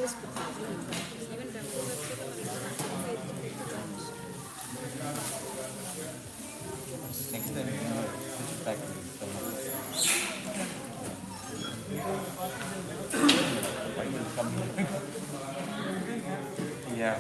Next time, practice. Why will come? Yeah.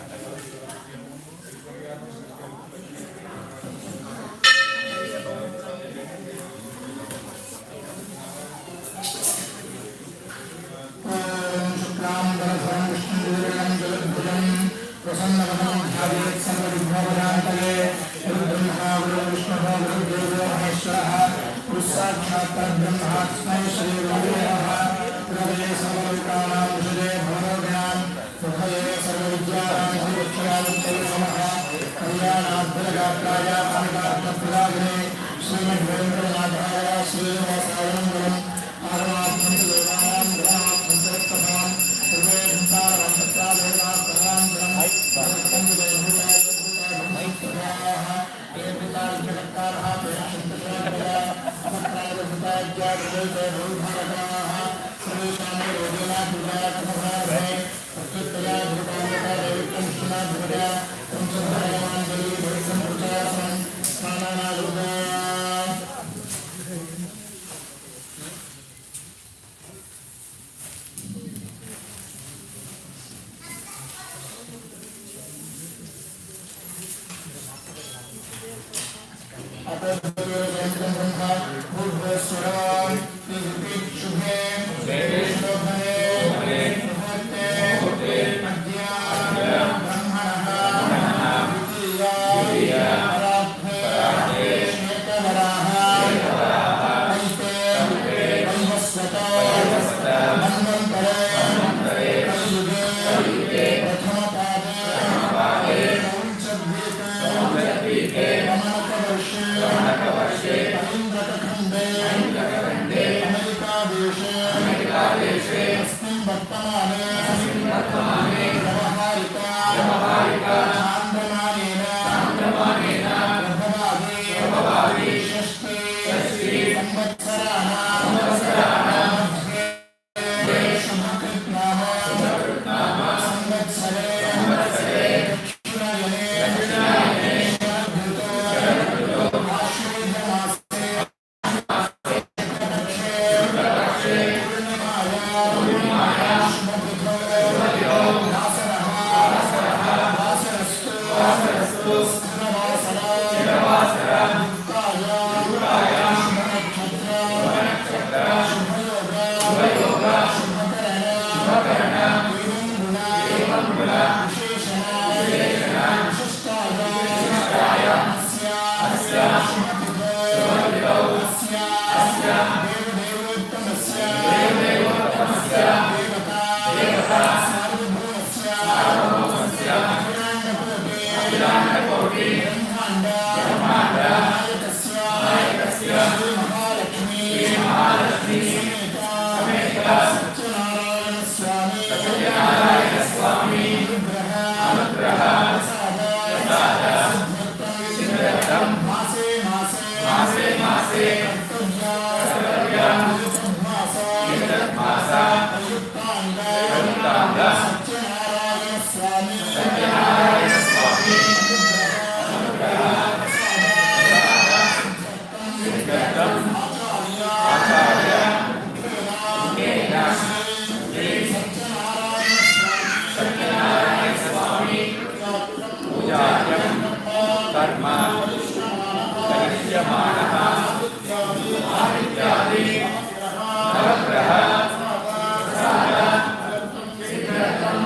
Siddhartham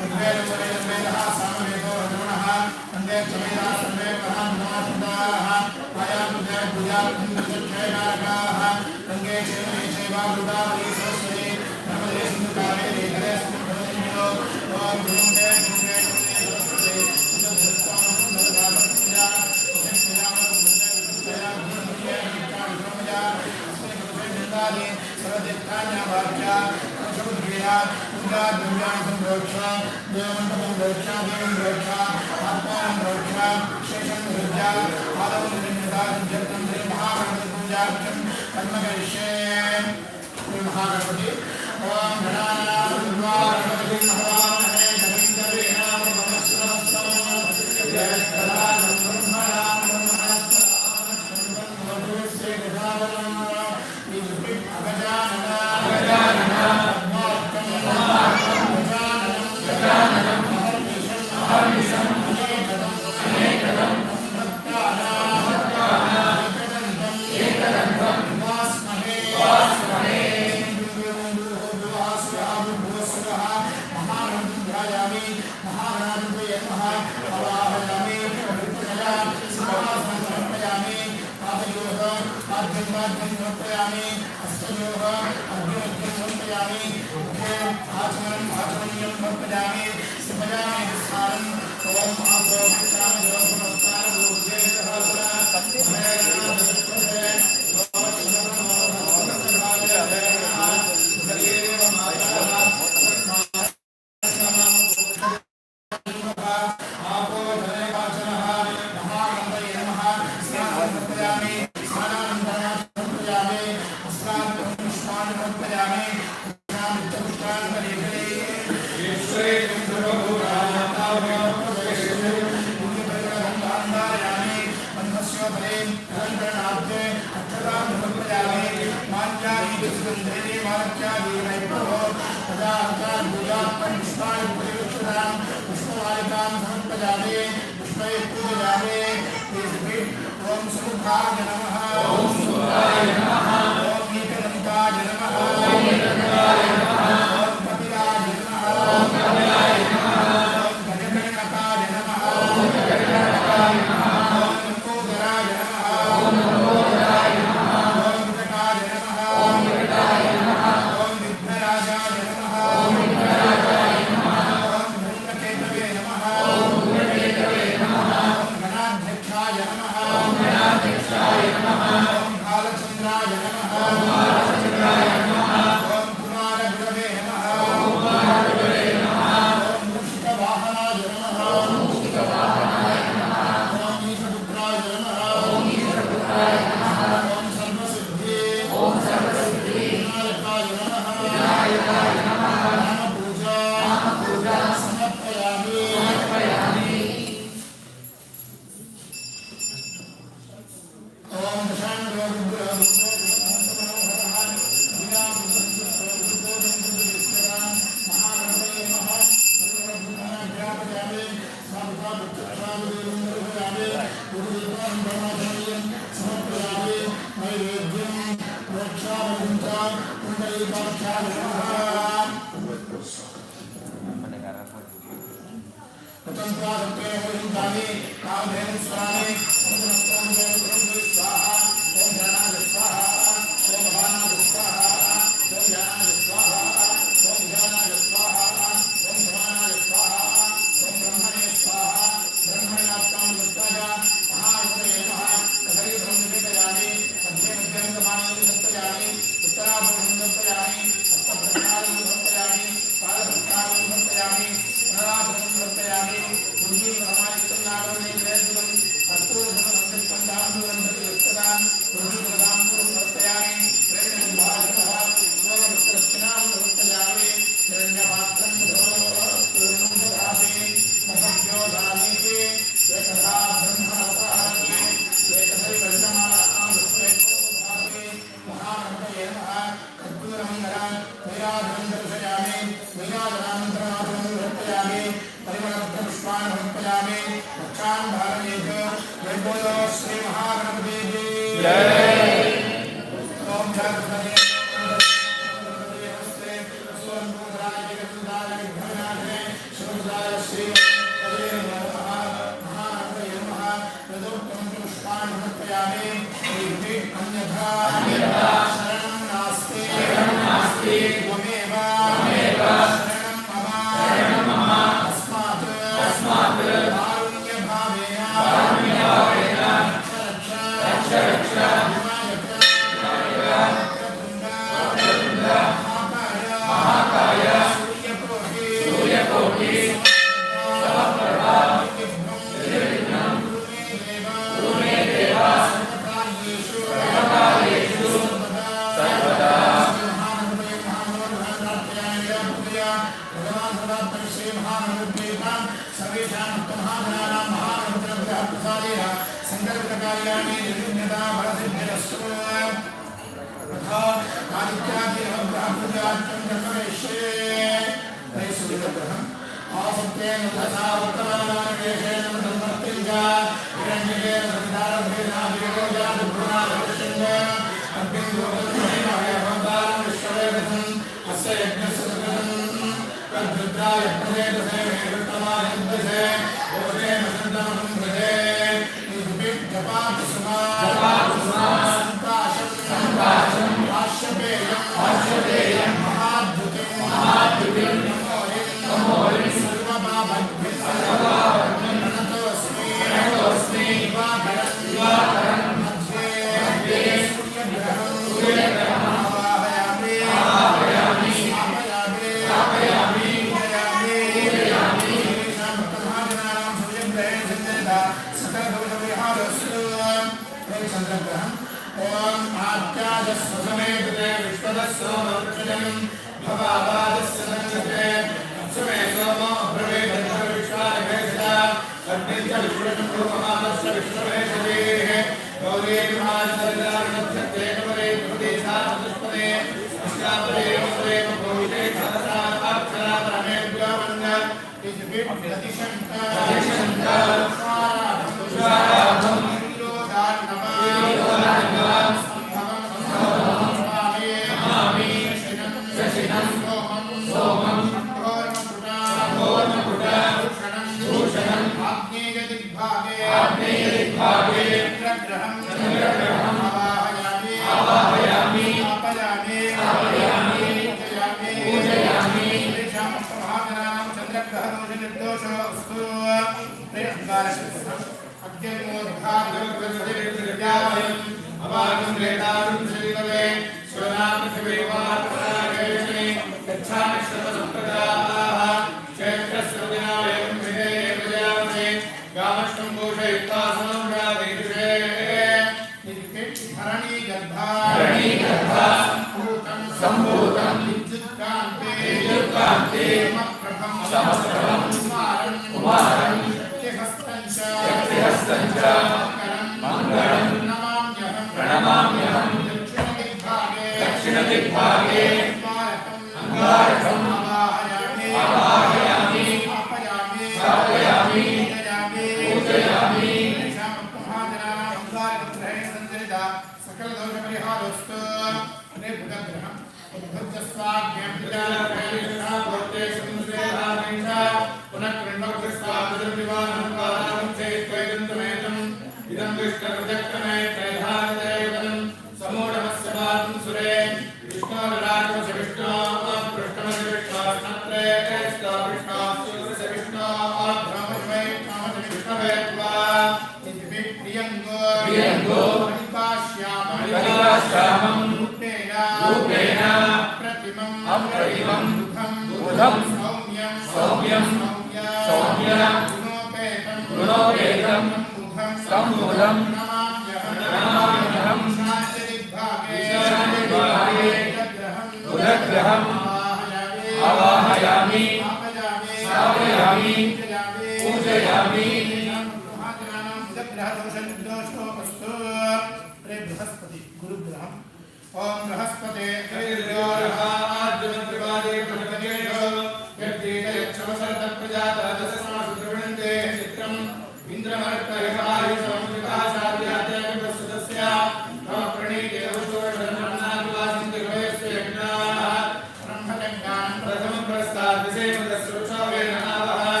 प्रथम प्रस्ताद विषय सुरक्षा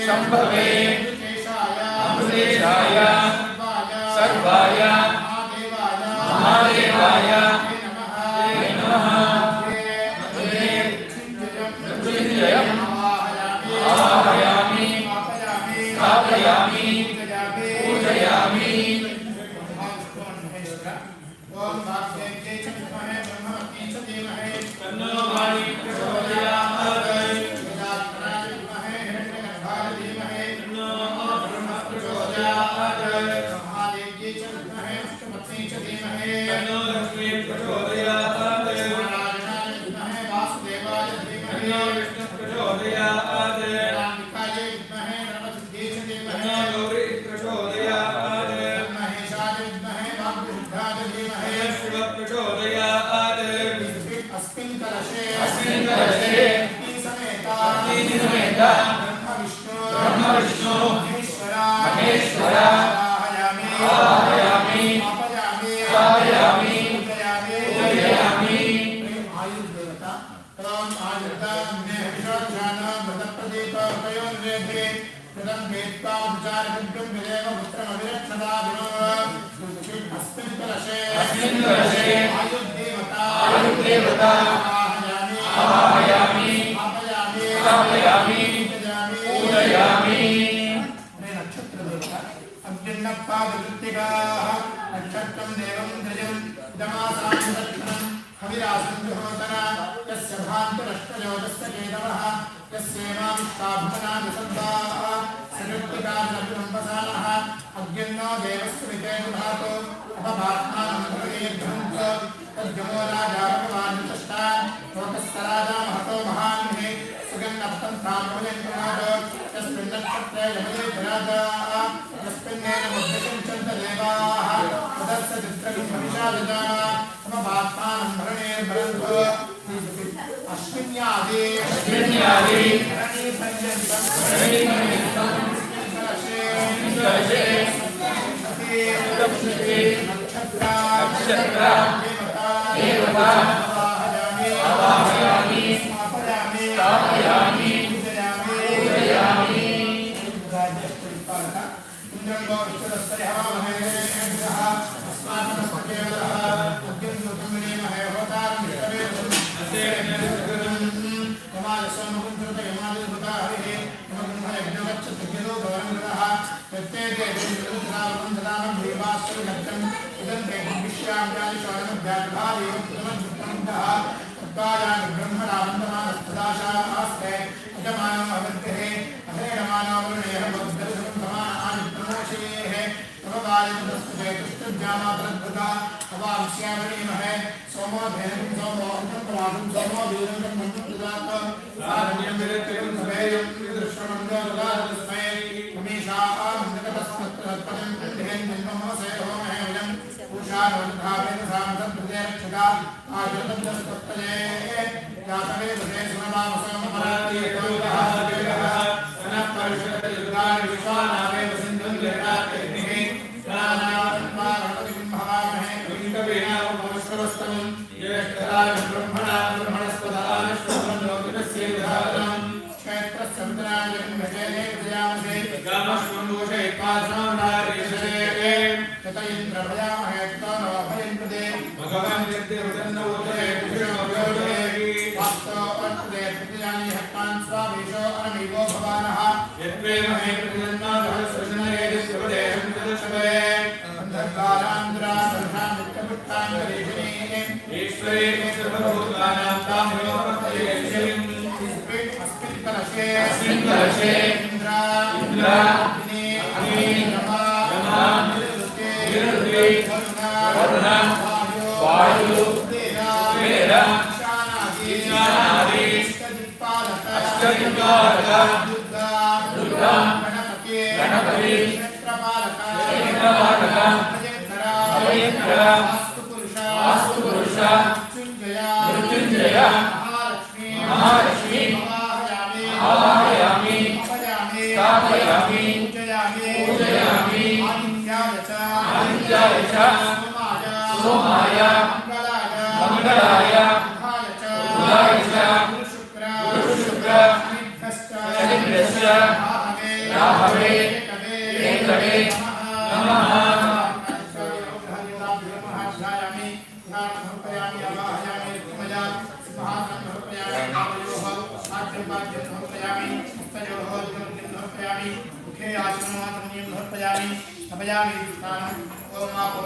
शंभवे अमृतेशाय सर्वाय महादेवाय नमः मृत्युञ्जयम् आवाहयामि स्थापयामि पूजयामि ओम वाक्ये च विद्महे ब्रह्मणे च धीमहि तन्नो वाणी प्रचोदयात् वेदात्मनाय विद्महे हिरण्यगर्भाय धीमहि तन्नो ब्रह्म प्रचोदयात् महादेव्यै च विद्महे विष्णुपत्न्यै च धीमहि तन्नो लक्ष्मी प्रचोदयात् नारायणाय विद्महे वासुदेवाय धीमहि तन्नो विष्णु प्रचोदयात् रामिकाय विद्महे नरसिद्ध्यै च धीमहि तन्नो गौरी प्रचोदयात् महेशाय विद्महे वाग्विरुद्धाय धीमहि शिव प्रचोदयात् अस्मिन् कलशे समेता ब्रह्म विष्णु महेश्वर आवाहयामि स्थापयामि पूजयामि आयुर्देवता तम आयुर्दा मेहशान मदप्रदीप कयोन्वेधे तदं वेत्ता विचारकं विदेव पुत्रमविरक्षदा अस्मिन् कलशे आयुर्देवता आवाहयामि स्थापयामि पूजयामि नक्षत्रदेवता अग्निन्नपादकृत्तिकाः नक्षत्रं देवं त्रयं दमासां दक्षिणं हविरासं जुहोतन यस्य भान्तरष्टयोजस्य केतवः यस्येमाविष्टाभुवनानि सद्दाः सकृत्तिकानभिरम्बसानः अग्निन्नो देवस्य विकेतुधातो अपभात्मानं भवेद्भ्रन्त तद्गमो राजा भगवान् चष्टा लोकस्तराजा महतो महान्हि सुगन्धप्तं ताम्बूलङ्कुणाद यस्मिन् नक्षत्रे यमये विराजाः यस्मिन्नेन मुद्रिकञ्चन्त देवाः तदस्य चित्रकं भविषादजाः अपभात्मानं भरणेर्भरन्तो अश्विन्यादि आवाहयामि स्थापयामि पूजयामि इंद्रं गोविष्णुरस्य हवामहेन्द्रः अस्माकमस्मकेवलः अग्निमुखमिनेमहे होतारं विष्णवे यमादसमुद्रत यमादिभूता हरिः यमगुणयज्ञवच्चतुर्यलो भवन्नः प्रत्येके देवरुद्रावं ददानं भीमास्त्रघट्टं इदं ते विश्वाम्यादिशरणमभ्याद्भादेव पुनरुत्तमन्तः तत्त्वायानि ब्रह्मणावन्दमानस्तदाशास्ते अजमानो अवन्तिः अहेणमानो वरुणेः भद्रसं समान आदिप्रमोषयेः तवबालिन्दस्तुते तुष्टुभ्यामातरद्भुता अवांस्यामणीमहे सोमो धेनुं सोमो अन्तर्वादं सोमो वीरं मन्त्रदात आरण्यं विरक्तिं सभेयं विदृश्यमन्दो ददातस्मै उमेशाः मन्दकतस्मत्तपदं देहं जन्ममसे होमहेयं पूषारोद्धावेन सामसंप्रतिरक्षका आजतन्दस्तये यातवे दशे सुनमामसमपरात्ये कौलः देवः सनः परिषदयुगानि विश्वानावे वसिन्धुं जगदात्मनिः प्राणात्मारणतिं भवामहे कविकवीनावमश्रवस्तमं ज्येष्ठराज ब्रह्मणस्पदानश्वरलोकितस्य विधातम् क्षेत्रस्य मित्राजं भजेने विजयामसे गामश्वन्दोषे पादनामनारेशरे तत इन्द्र भयामहे ततो नो भयं प्रदे भगवान् यद्देवतन्नवोदये विष्णुभयोदये वास्तो अर्थे प्रतिजानि हत्तान् स्वामीशो अनमीवो भवानः यद्वेमहे प्रतिजन्मादः सृजनये दिस्वदेहं तदशवे अन्धकारान्द्रा सर्वां नित्यपुट्टां गरीषिणी ईश्वरे सर्वभूतानां तामयोपतये शिवं अस्मिन् कलशे इन्द्रा अग्नि रमा वरुण वायु तेज ईशानादि अष्टदिक्पालक दुर्गा गणपति क्षेत्रपालक अभयंकर वास्तुपुरुष मृत्युंजय महालक्ष्मी आवाहयामि स्थापयामि पूजयामि आदित्याय च सोमाय मंगलाय बुधाय च गुरुशुक्र शनिभ्यश्च राहवे केतवे नमः मुखे आचमनीयं समर्पयामि समयामि स्थानं ओम आपो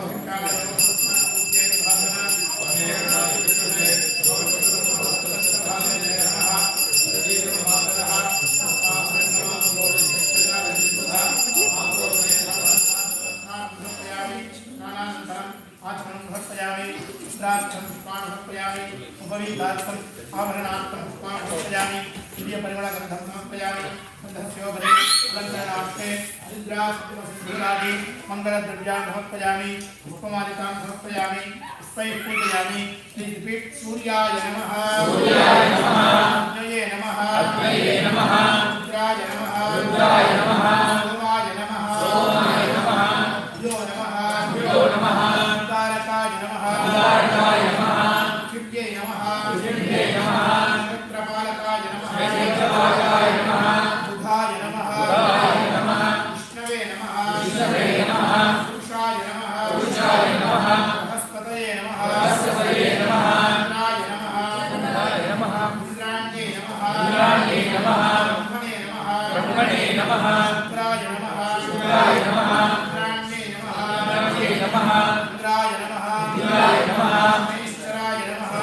आभरणार्थं समर्पयामि दिव्य परिमलगन्धं समर्पयामि गन्धस्योभरे अलङ्करणार्थे रुद्रादि मङ्गलद्रव्यान् समर्पयामि पुष्पमालिकां समर्पयामि पुष्पैः पूजयामि श्रीपीठ सूर्याय नमः अग्नये नमः रुद्राय नमः सोमाय नमः यो नमः तारकाय नमः शिव्ये नमः नक्षत्रपालकाय नमः बुधाय नमः विष्णवे नमः पुरुषाय नमः बृहस्पतये नमः इंद्राय नमः इंद्राण्ये नमः ब्रह्मणे नमः शुक्राय नमः इंद्राण्ये नमः इंद्राय नमः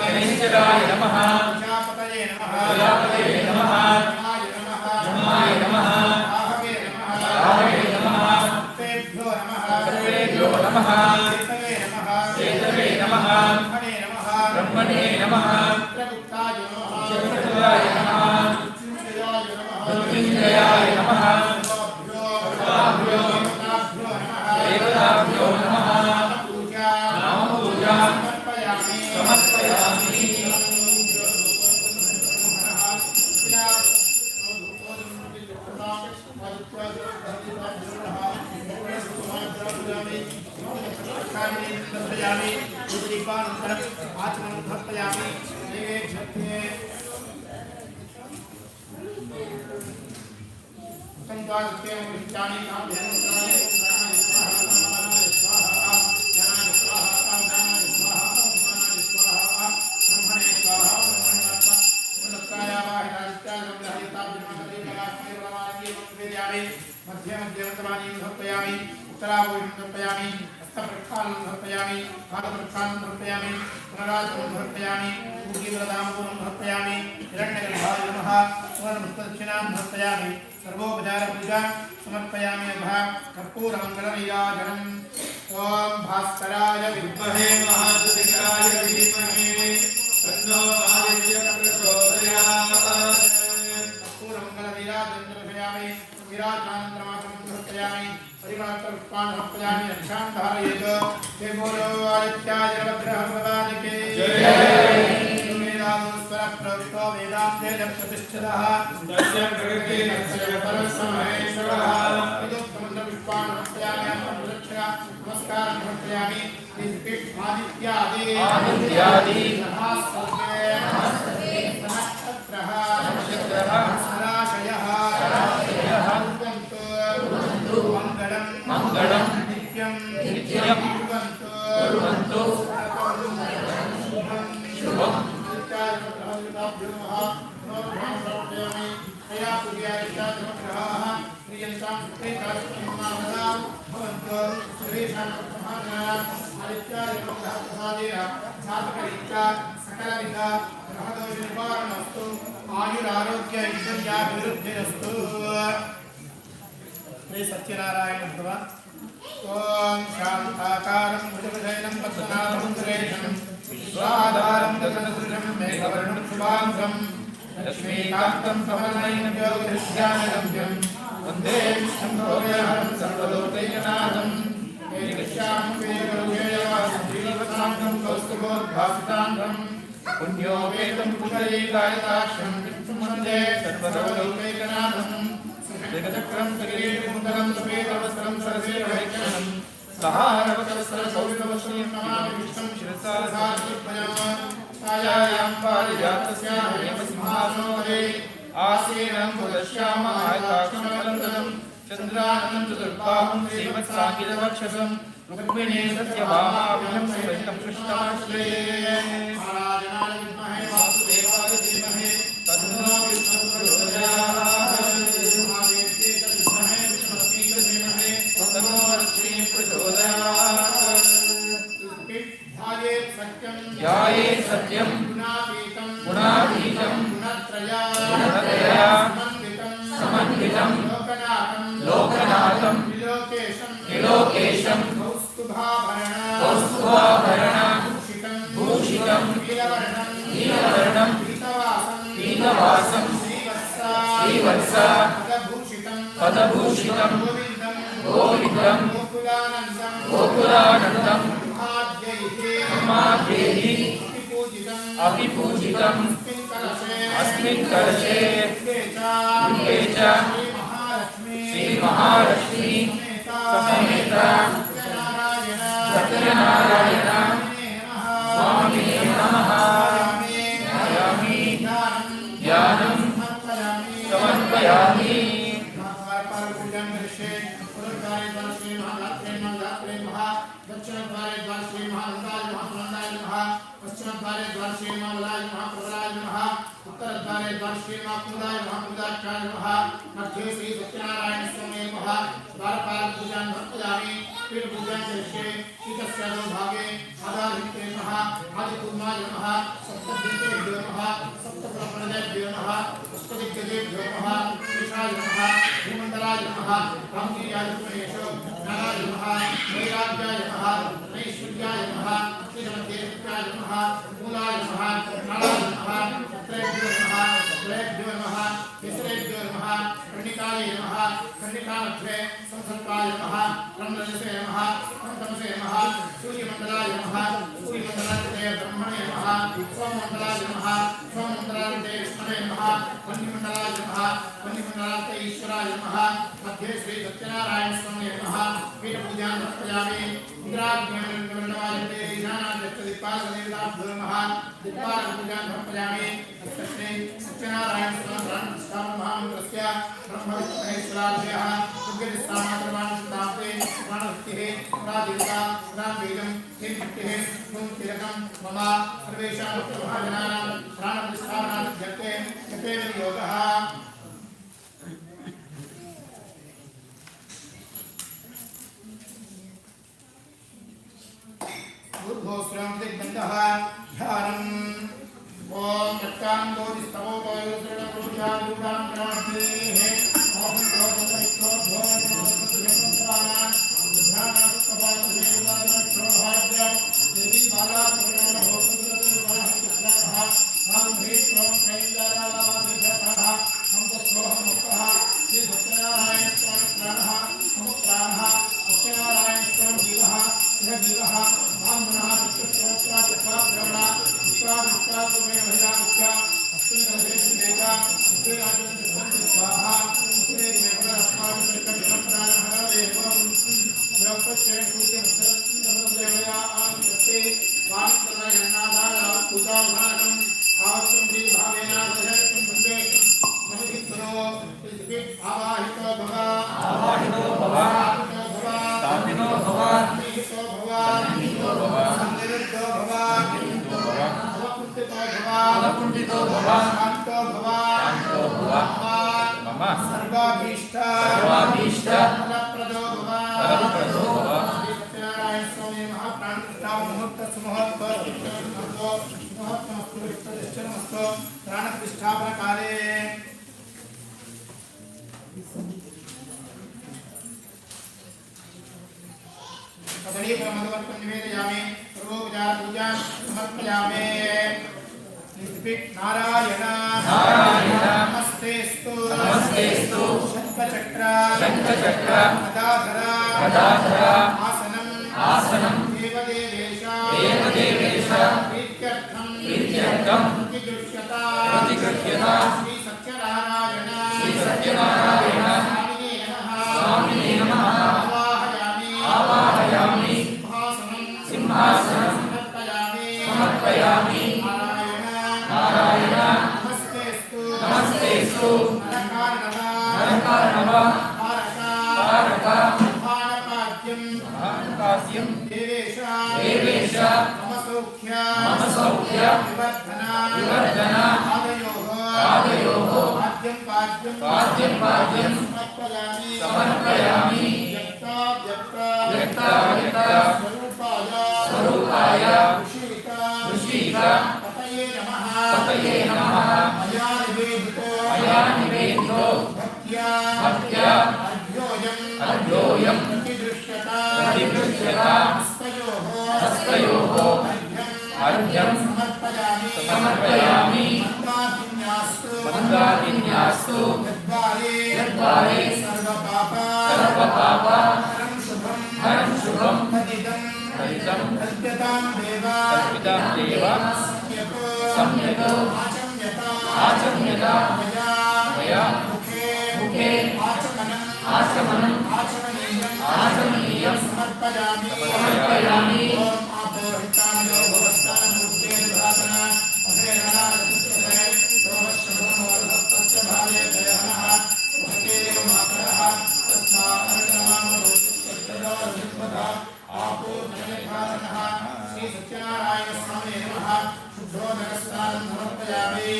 महेश्वराय नमः प्रजापतये नमः ब्रह्माय नमः आहवे नमः सत्तेभ्यो नमः केतवे नमः ब्रह्मणे नमः चित्रगुप्ताय नमः मृत्युंजयाय नमः देवताभ्यो नमः पूजा समर्पयामि आचमनं समर्पयामि उत्तरावोपयामि हस्तप्रक्षालनं समर्पयामि पादप्रक्षालनं समर्पयामि पुनराचमनं समर्पयामि पूज्यवरदाम्बूलं समर्पयामि हिरण्यगर्भाय नमः सुवर्णपुष्पदक्षिणां समर्पयामि सर्वोपचारपूजा समर्पयामि अधः कर्पूरमङ्गलनीराजनम् ॐ भास्कराय विद्महे महाज्योतिषाय धीमहि तन्नो आदित्यः प्रचोदयात् कर्पूरमङ्गलनीराजनं समर्पयामि विराजमानन्द्रमाचमनं समर्पयामि परिवारपुष्पान् समर्पयामि रक्षां धारयेत् हे बोलो आदित्याय भद्रः भगवान् की जय वेदान्तस्वर प्रवृत्तो वेदान्ते प्रतिष्ठितः तस्य प्रकृति तस्य परमहेश्वरः विदुत्तमन्त्रपुष्पान् समर्पयामि प्रदक्षिणा नमस्कारं समर्पयामि आदित्यादि नमस्ते नक्षत्रः सराशयः मंगलम नित्यं कुर्वन्तु शुभं आयुरारोग्य ऐश्वर्याभिवृद्धिरस्तु। श्री सत्यनारायण भगवान ओम शांताकारं भुजगशयनं पद्मनाभं सुरेशं विश्वाधारं गगनसदृशं मेघवर्णं शुभांगं लक्ष्मीकान्तं कमलनयनं योगदृश्यानगम्यं वन्दे विष्णुं भोगहरं सर्वलोकैकनाथं एकश्यामं वेदगुरुगेयवासं श्रीवत्साङ्गं कौस्तुभोद्भासिताङ्गं पुण्यो वेदं पुण्डरीकायताक्षं विष्णुं वन्दे सर्वलोकैकनाथं जगचक्रं सगिरीकुण्डलं सुपेतवस्त्रं सरसेवैकरणं सहारवकवस्त्रशौरितवस्त्रं नमामि विष्णुं शिरसा साधिपयामः छायायां पारिजातस्याः हेमसिंहासनोदये आसीनं पुरश्यामायताक्षमलङ्कनं चन्द्राननं चतुर्बाहुं श्रीवत्साङ्गितवक्षसं रुक्मिणी सत्यभामाभ्यं श्रीवैतं कृष्णमाश्रये नारायणाय विद्महे वासुदेवाय धीमहि तन्नो विष्णुः प्रचोदयात्। तन्नो लक्ष्मी प्रचोदयात्। ध्यायेत् सत्यं गुणातीतं गुणत्रया समन्वितं लोकनाथं त्रिलोकेशं कौस्तुभाभरण भूषितं नीलवर्णं पीतवासं श्रीवत्स पदभूषितं गोविन्दं गोकुलानन्दं ब्रह्माद्यैः अभिपूजितं अस्मिन् कलशे गृहे च श्रीमहालक्ष्मी समेत सत्यनारायण स्वामिने नमः। ज्ञानं समर्पयामि। दक्षिणद्वारे द्वारश्री महानंदाय महाप्रनंदाय नमः। पश्चिमद्वारे द्वारश्री महाबलाय महाप्रबलाय नमः। उत्तरद्वारे द्वारश्री महाकुंदाय महाकुंदाख्याय नमः। मध्ये श्री सत्यनारायण स्वामी नमः। द्वारपाल पूजां समर्पयामि। फिर पूजां करिष्ये। इतस्य अधो भागे आधारिते नमः आदिकुर्माय नमः। सप्तदिक्तेभ्यो नमः सप्तप्रपदनेभ्यो नमः अष्टदिग्गजेभ्यो नमः ईशाय नमः भूमण्डलाय नमः रामगिर्याय पुरेशो ज्ञानाय नमः वैराग्याय नमः ऐश्वर्याय नमः श्रीमद्देवत्याय नमः मूलाय नमः प्राणाय नमः त्रयेभ्यो नमः त्रयेभ्यो नमः केसरेभ्यो नमः कर्णिकाय नमः कर्णिकामध्ये संसर्पाय नमः ब्रह्मरजसे नमः ब्रह्मतमसे नमः सूर्यमण्डलाय नमः सूर्यमण्डलाय ब्रह्मणे नमः सोममण्डलाय नमः सोममण्डलाय विष्णवे नमः वह्निमण्डलाय नमः वह्निमण्डलाय ईश्वराय नमः मध्ये श्री सत्यनारायण स्वामी नमः। पीठपूजां समर्पयामि। इंद्राग्निर्वर्णवाय ईशानाद्यक्तदिक्पालदेवताभ्यो नमः। दिक्पालपूजां समर्पयामि। श्री सत्यनारायण स्वामी महामन्त्रस्य ब्रह्मविष्णुमहेश्वराभ्यः उग्रस्थानात्रमाणस्ताप्ते प्राणभक्तिः प्रादेवता प्राणवेदं हेमभक्तिः गुणतिलकं मम सर्वेषां भक्तमहाजनानां प्राणप्रतिष्ठापनार्थं यते योगः। ऊर्ध्वोऽस्त्रं दिग्बन्धः ध्यानम् ॐ तत्कान्तोदिस्तवो वायुसरणपुरुषारूढां प्रार्थेः नारायण नमस्तेस्तु शंखचक्र गदाधर आसनं देवदेवेश प्रीत्यर्थं प्रतिगृह्यता श्री सत्यनारायण स्वामिने नमः आवाहयामि सिंहासनं समर्पयामि नारायण नमस्तेस्तु नरकार्णव तारकाद्यं देवेश मम सौख्य विवर्धन आदयोः पाद्यं समर्पयामि स्वरूपाय ऋषिक पतये नमः मया निवेदितो भक्त्या अर्घ्योऽयं प्रतिदृश्यता हस्तयोः अर्घ्यं समर्पयामि मन्दाकिन्यास्तु यद्वारे सर्वपाप हरं शुभं पतितं कल्प्यतां देव सम्यक् आचम्यता मया मुखे आचमनीयं समर्पयामि श्री सत्यनारायण स्वामी नमः शुद्धोदकस्नानं समर्पयामि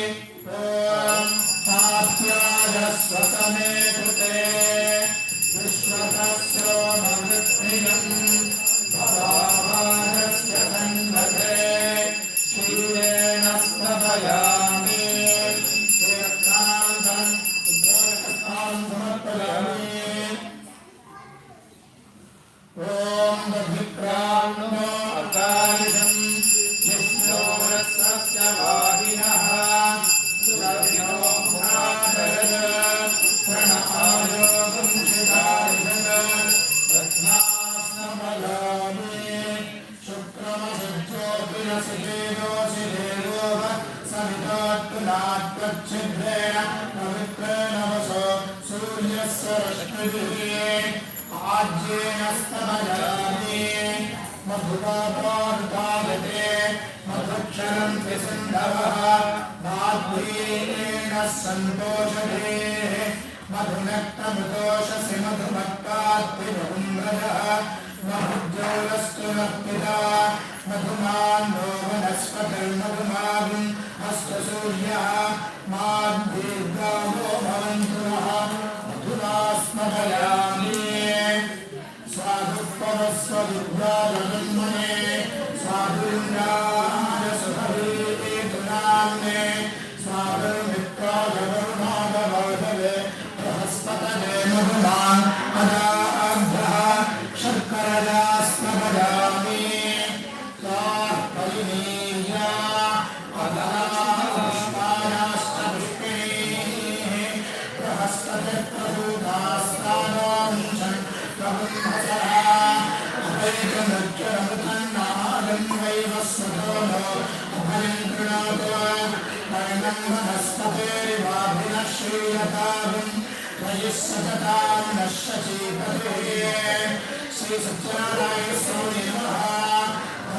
ओम सात्याय स्वसमे कृते विश्वतस्यो मृत्प्रियं भवामस्य सन्नते क्षीरेण स्तवयामि श्रीरत्नानन्दनं शुद्धोदकस्नानं समर्पयामि ओम दधिक्राणो अकालिदं विष्णोरस्य वाहिनः सुरभिनो भ्रातरः प्रणआयो वंशिधारिणः रत्नास्नमलामि शुक्रमसज्जोतिरसिदेवो सवितोत्तुलात्तच्छिद्रेण पवित्रेण वसो सूर्यस्य रश्मिभिः आज्येन स्तवयामि मधुपापारुतायते मधुक्षरन्ति सिन्धवः माध्वीरेण सन्तोषधेः मधुनक्तमृतोषसि मधुमत्तात्रिभुम्रजः मधुज्जौलस्तु नः पिता मधुमान्नो वनस्पतिर्मधुमागुम् हस्तसूर्यः माद्दीर्घावो भवन्तु नः मधुना स्मरयामि साधुपवस्वविद्याजन्मने साधुराज सुहरीतुनाम्ने स्वागर्मित्राय वरुणागवधवे बृहस्पतये मधुमान् अदाभ्यः शर्करया स्मरामि कार्पयिनीया अदाष्टायाश्च पुष्पिणीः बृहस्पतिप्रभूतास्तानांशन् श्री सत्यनारायण स्वामी नमः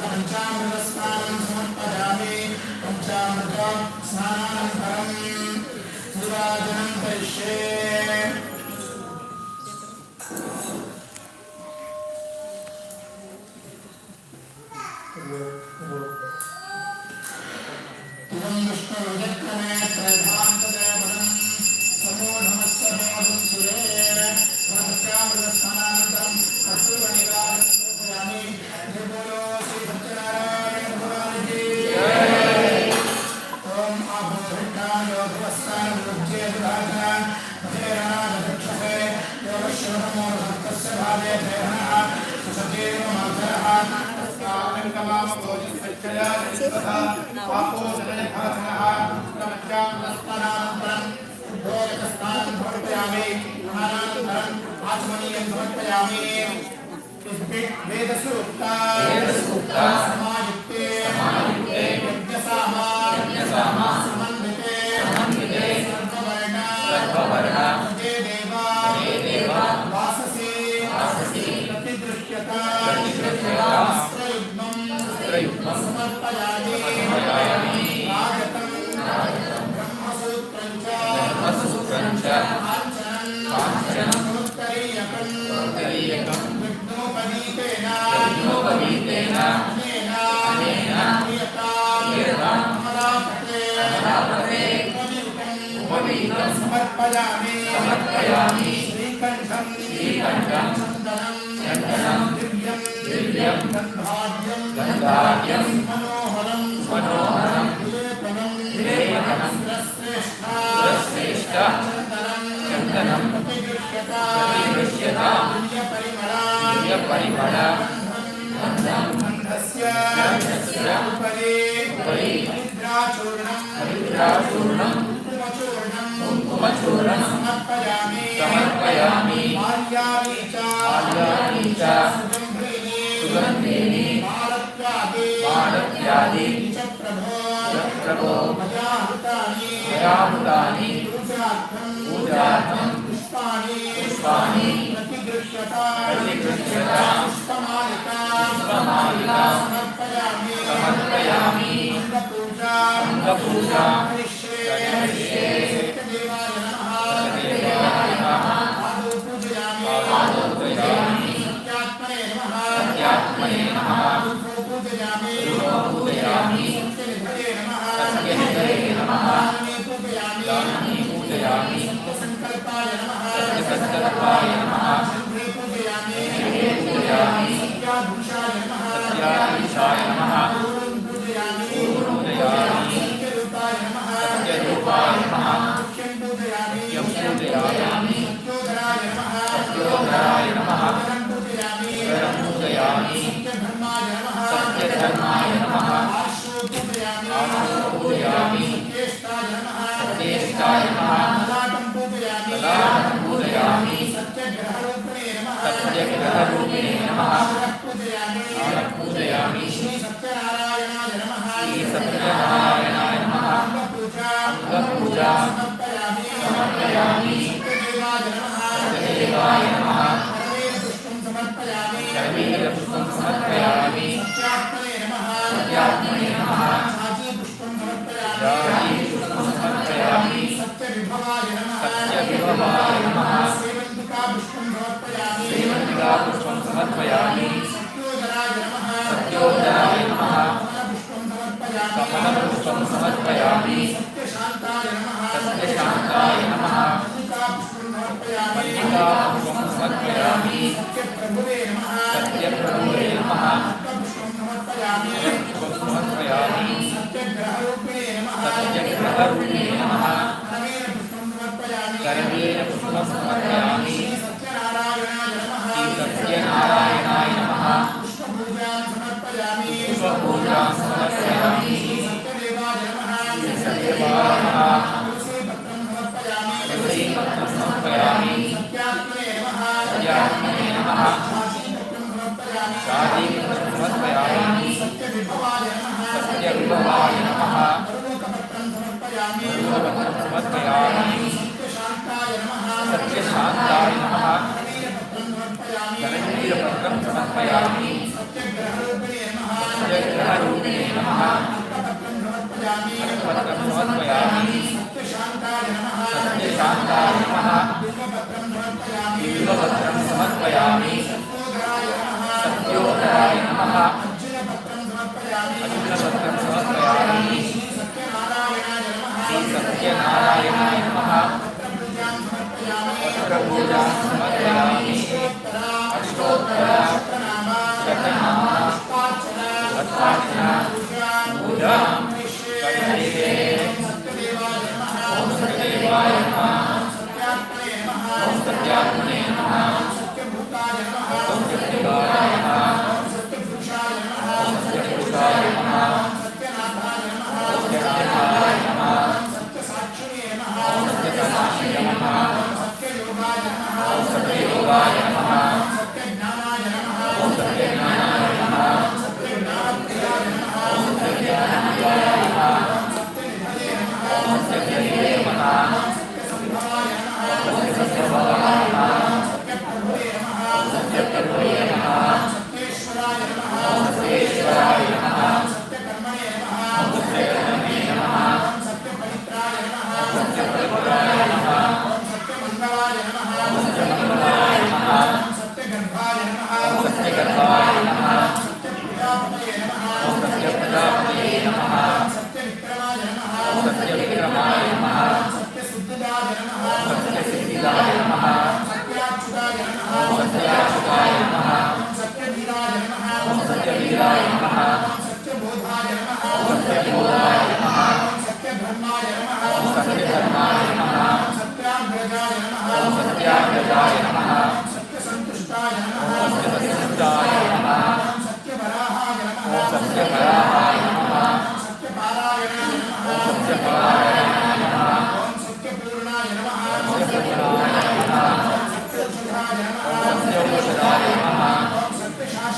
पंचामृत स्नानं समर्पयामि पंचामृत स्नानानन्तरं निराजनं करिष्ये इदं विष्णुरुदक्रमे त्रयधान्तदेवनं समूढमस्य मोदं सुरे सत्यामृतस्नानानन्तरं कस्तूरनिवारणं समर्पयामि बोलो श्री सत्यनारायण भगवान की जय। ओम आभूषिताय ध्रुवस्तानुरुज्ये दुराजना मधेरनादक्षसे योगश्रवणमोहस्तस्य भावे देहनः सुसतीव माधरः तस्मान्कमामभोजिसच्चया जनितः पापो जनयभासनः प्रमज्जामस्तानानन्तरं शुद्धोदकस्नानं समर्पयामि अनन्तरं आचमनीयं समर्पयामि वेदसूक्ता समायुक्ते यज्ञसामा समन्विते सर्ववर्ण देवा वाससे प्रतिदृश्यता वस्त्रयुग्मं समर्पयामि राजतं ब्रह्मसूत्रं च काञ्चनं उत्तरीयकं विघ्नोपवीतेन अनेन क्रियतां कमलापते उपवीतं समर्पयामि श्रीकण्ठं चन्दनं गन्धाढ्यं मनोहरं विलेपनं श्रेष्ठा चन्दनं प्रतिगृह्यता दिव्यपरिमळ गन्धस्य उपरि हरिद्राचूर्णं कुङ्कुमचूर्णं समर्पयामि माल्यानि च सुगन्धीनि मालत्यादि च प्रभो मयाहृतानि पूजार्थं पुष्पाणि प्रतिगृह्यता पुष्पमालिका समर्पयामि अंगपूजा करिष्ये सत्यदेवाय नमः आदौ पूजयामि सत्यात्मने नमः पूजयामि सत्यनिधये नमः पूजयामि सत्यसंकल्पाय नमः पूजयामि सत्याधीशाय नमः पूजयामि सत्यरूपाय नमः सत्यं पूजयामि सत्योदराय नमः पूजयामि सत्यधर्माय नमः आशो पूजयामि सत्येष्टाय नमः ललाटं पूजयामि सत्यग्रहरूपिणे नमः पूजयामि श्री सत्यनारायणाय नमः अंगपूजा समर्पयामि सत्यदेवाय नमः पुष्पं समर्पयामि सत्यात्मने नमः पुष्पं समर्पयामि सत्यविभवाय नमः सेवन्तिका पुष्पं समर्पयामि सत्योदराय नमः कमलपुष्पं समर्पयामि सत्यशान्ताय नमः मल्लिका पुष्पं समर्पयामि सत्यप्रभुवे नमः पुष्पं समर्पयामि सत्यग्रहरूपिणे नमः करवीर पुष्पं समर्पयामि सत्यनारायणाय नमः पुष्पपूजां समर्पयामि सत्यदेवाय नमः तुलसीपत्रं समर्पयामि सत्यात्मने नमः शादीपत्रं समर्पयामि सत्यविभवाय नमः मरुपत्रं समर्पयामि सत्यशान्ताय नमः करणीयपत्रं समर्पयामि सत्यग्रहरूपिणे नमः पत्रं समर्पयामि सत्यशान्ताय नमः बिल्वपत्रं समर्पयामि सत्योदराय नमः अर्जुनपत्रं समर्पयामि श्री सत्यनारायणाय नमः पत्रपूजां समर्पयामि अष्टोत्तर शतनाम अर्चना पूजा करिष्ये सत्यदेवाय नमः सत्यात्मने नमः सत्यभूताय नमः सत्यपुरुषाय नमः सत्यनाथाय नमः सत्यसाक्षिणे नमः सत्ययोगाय नमः सत्यज्ञानाय नमः सत्यज्ञानप्रियाय नमः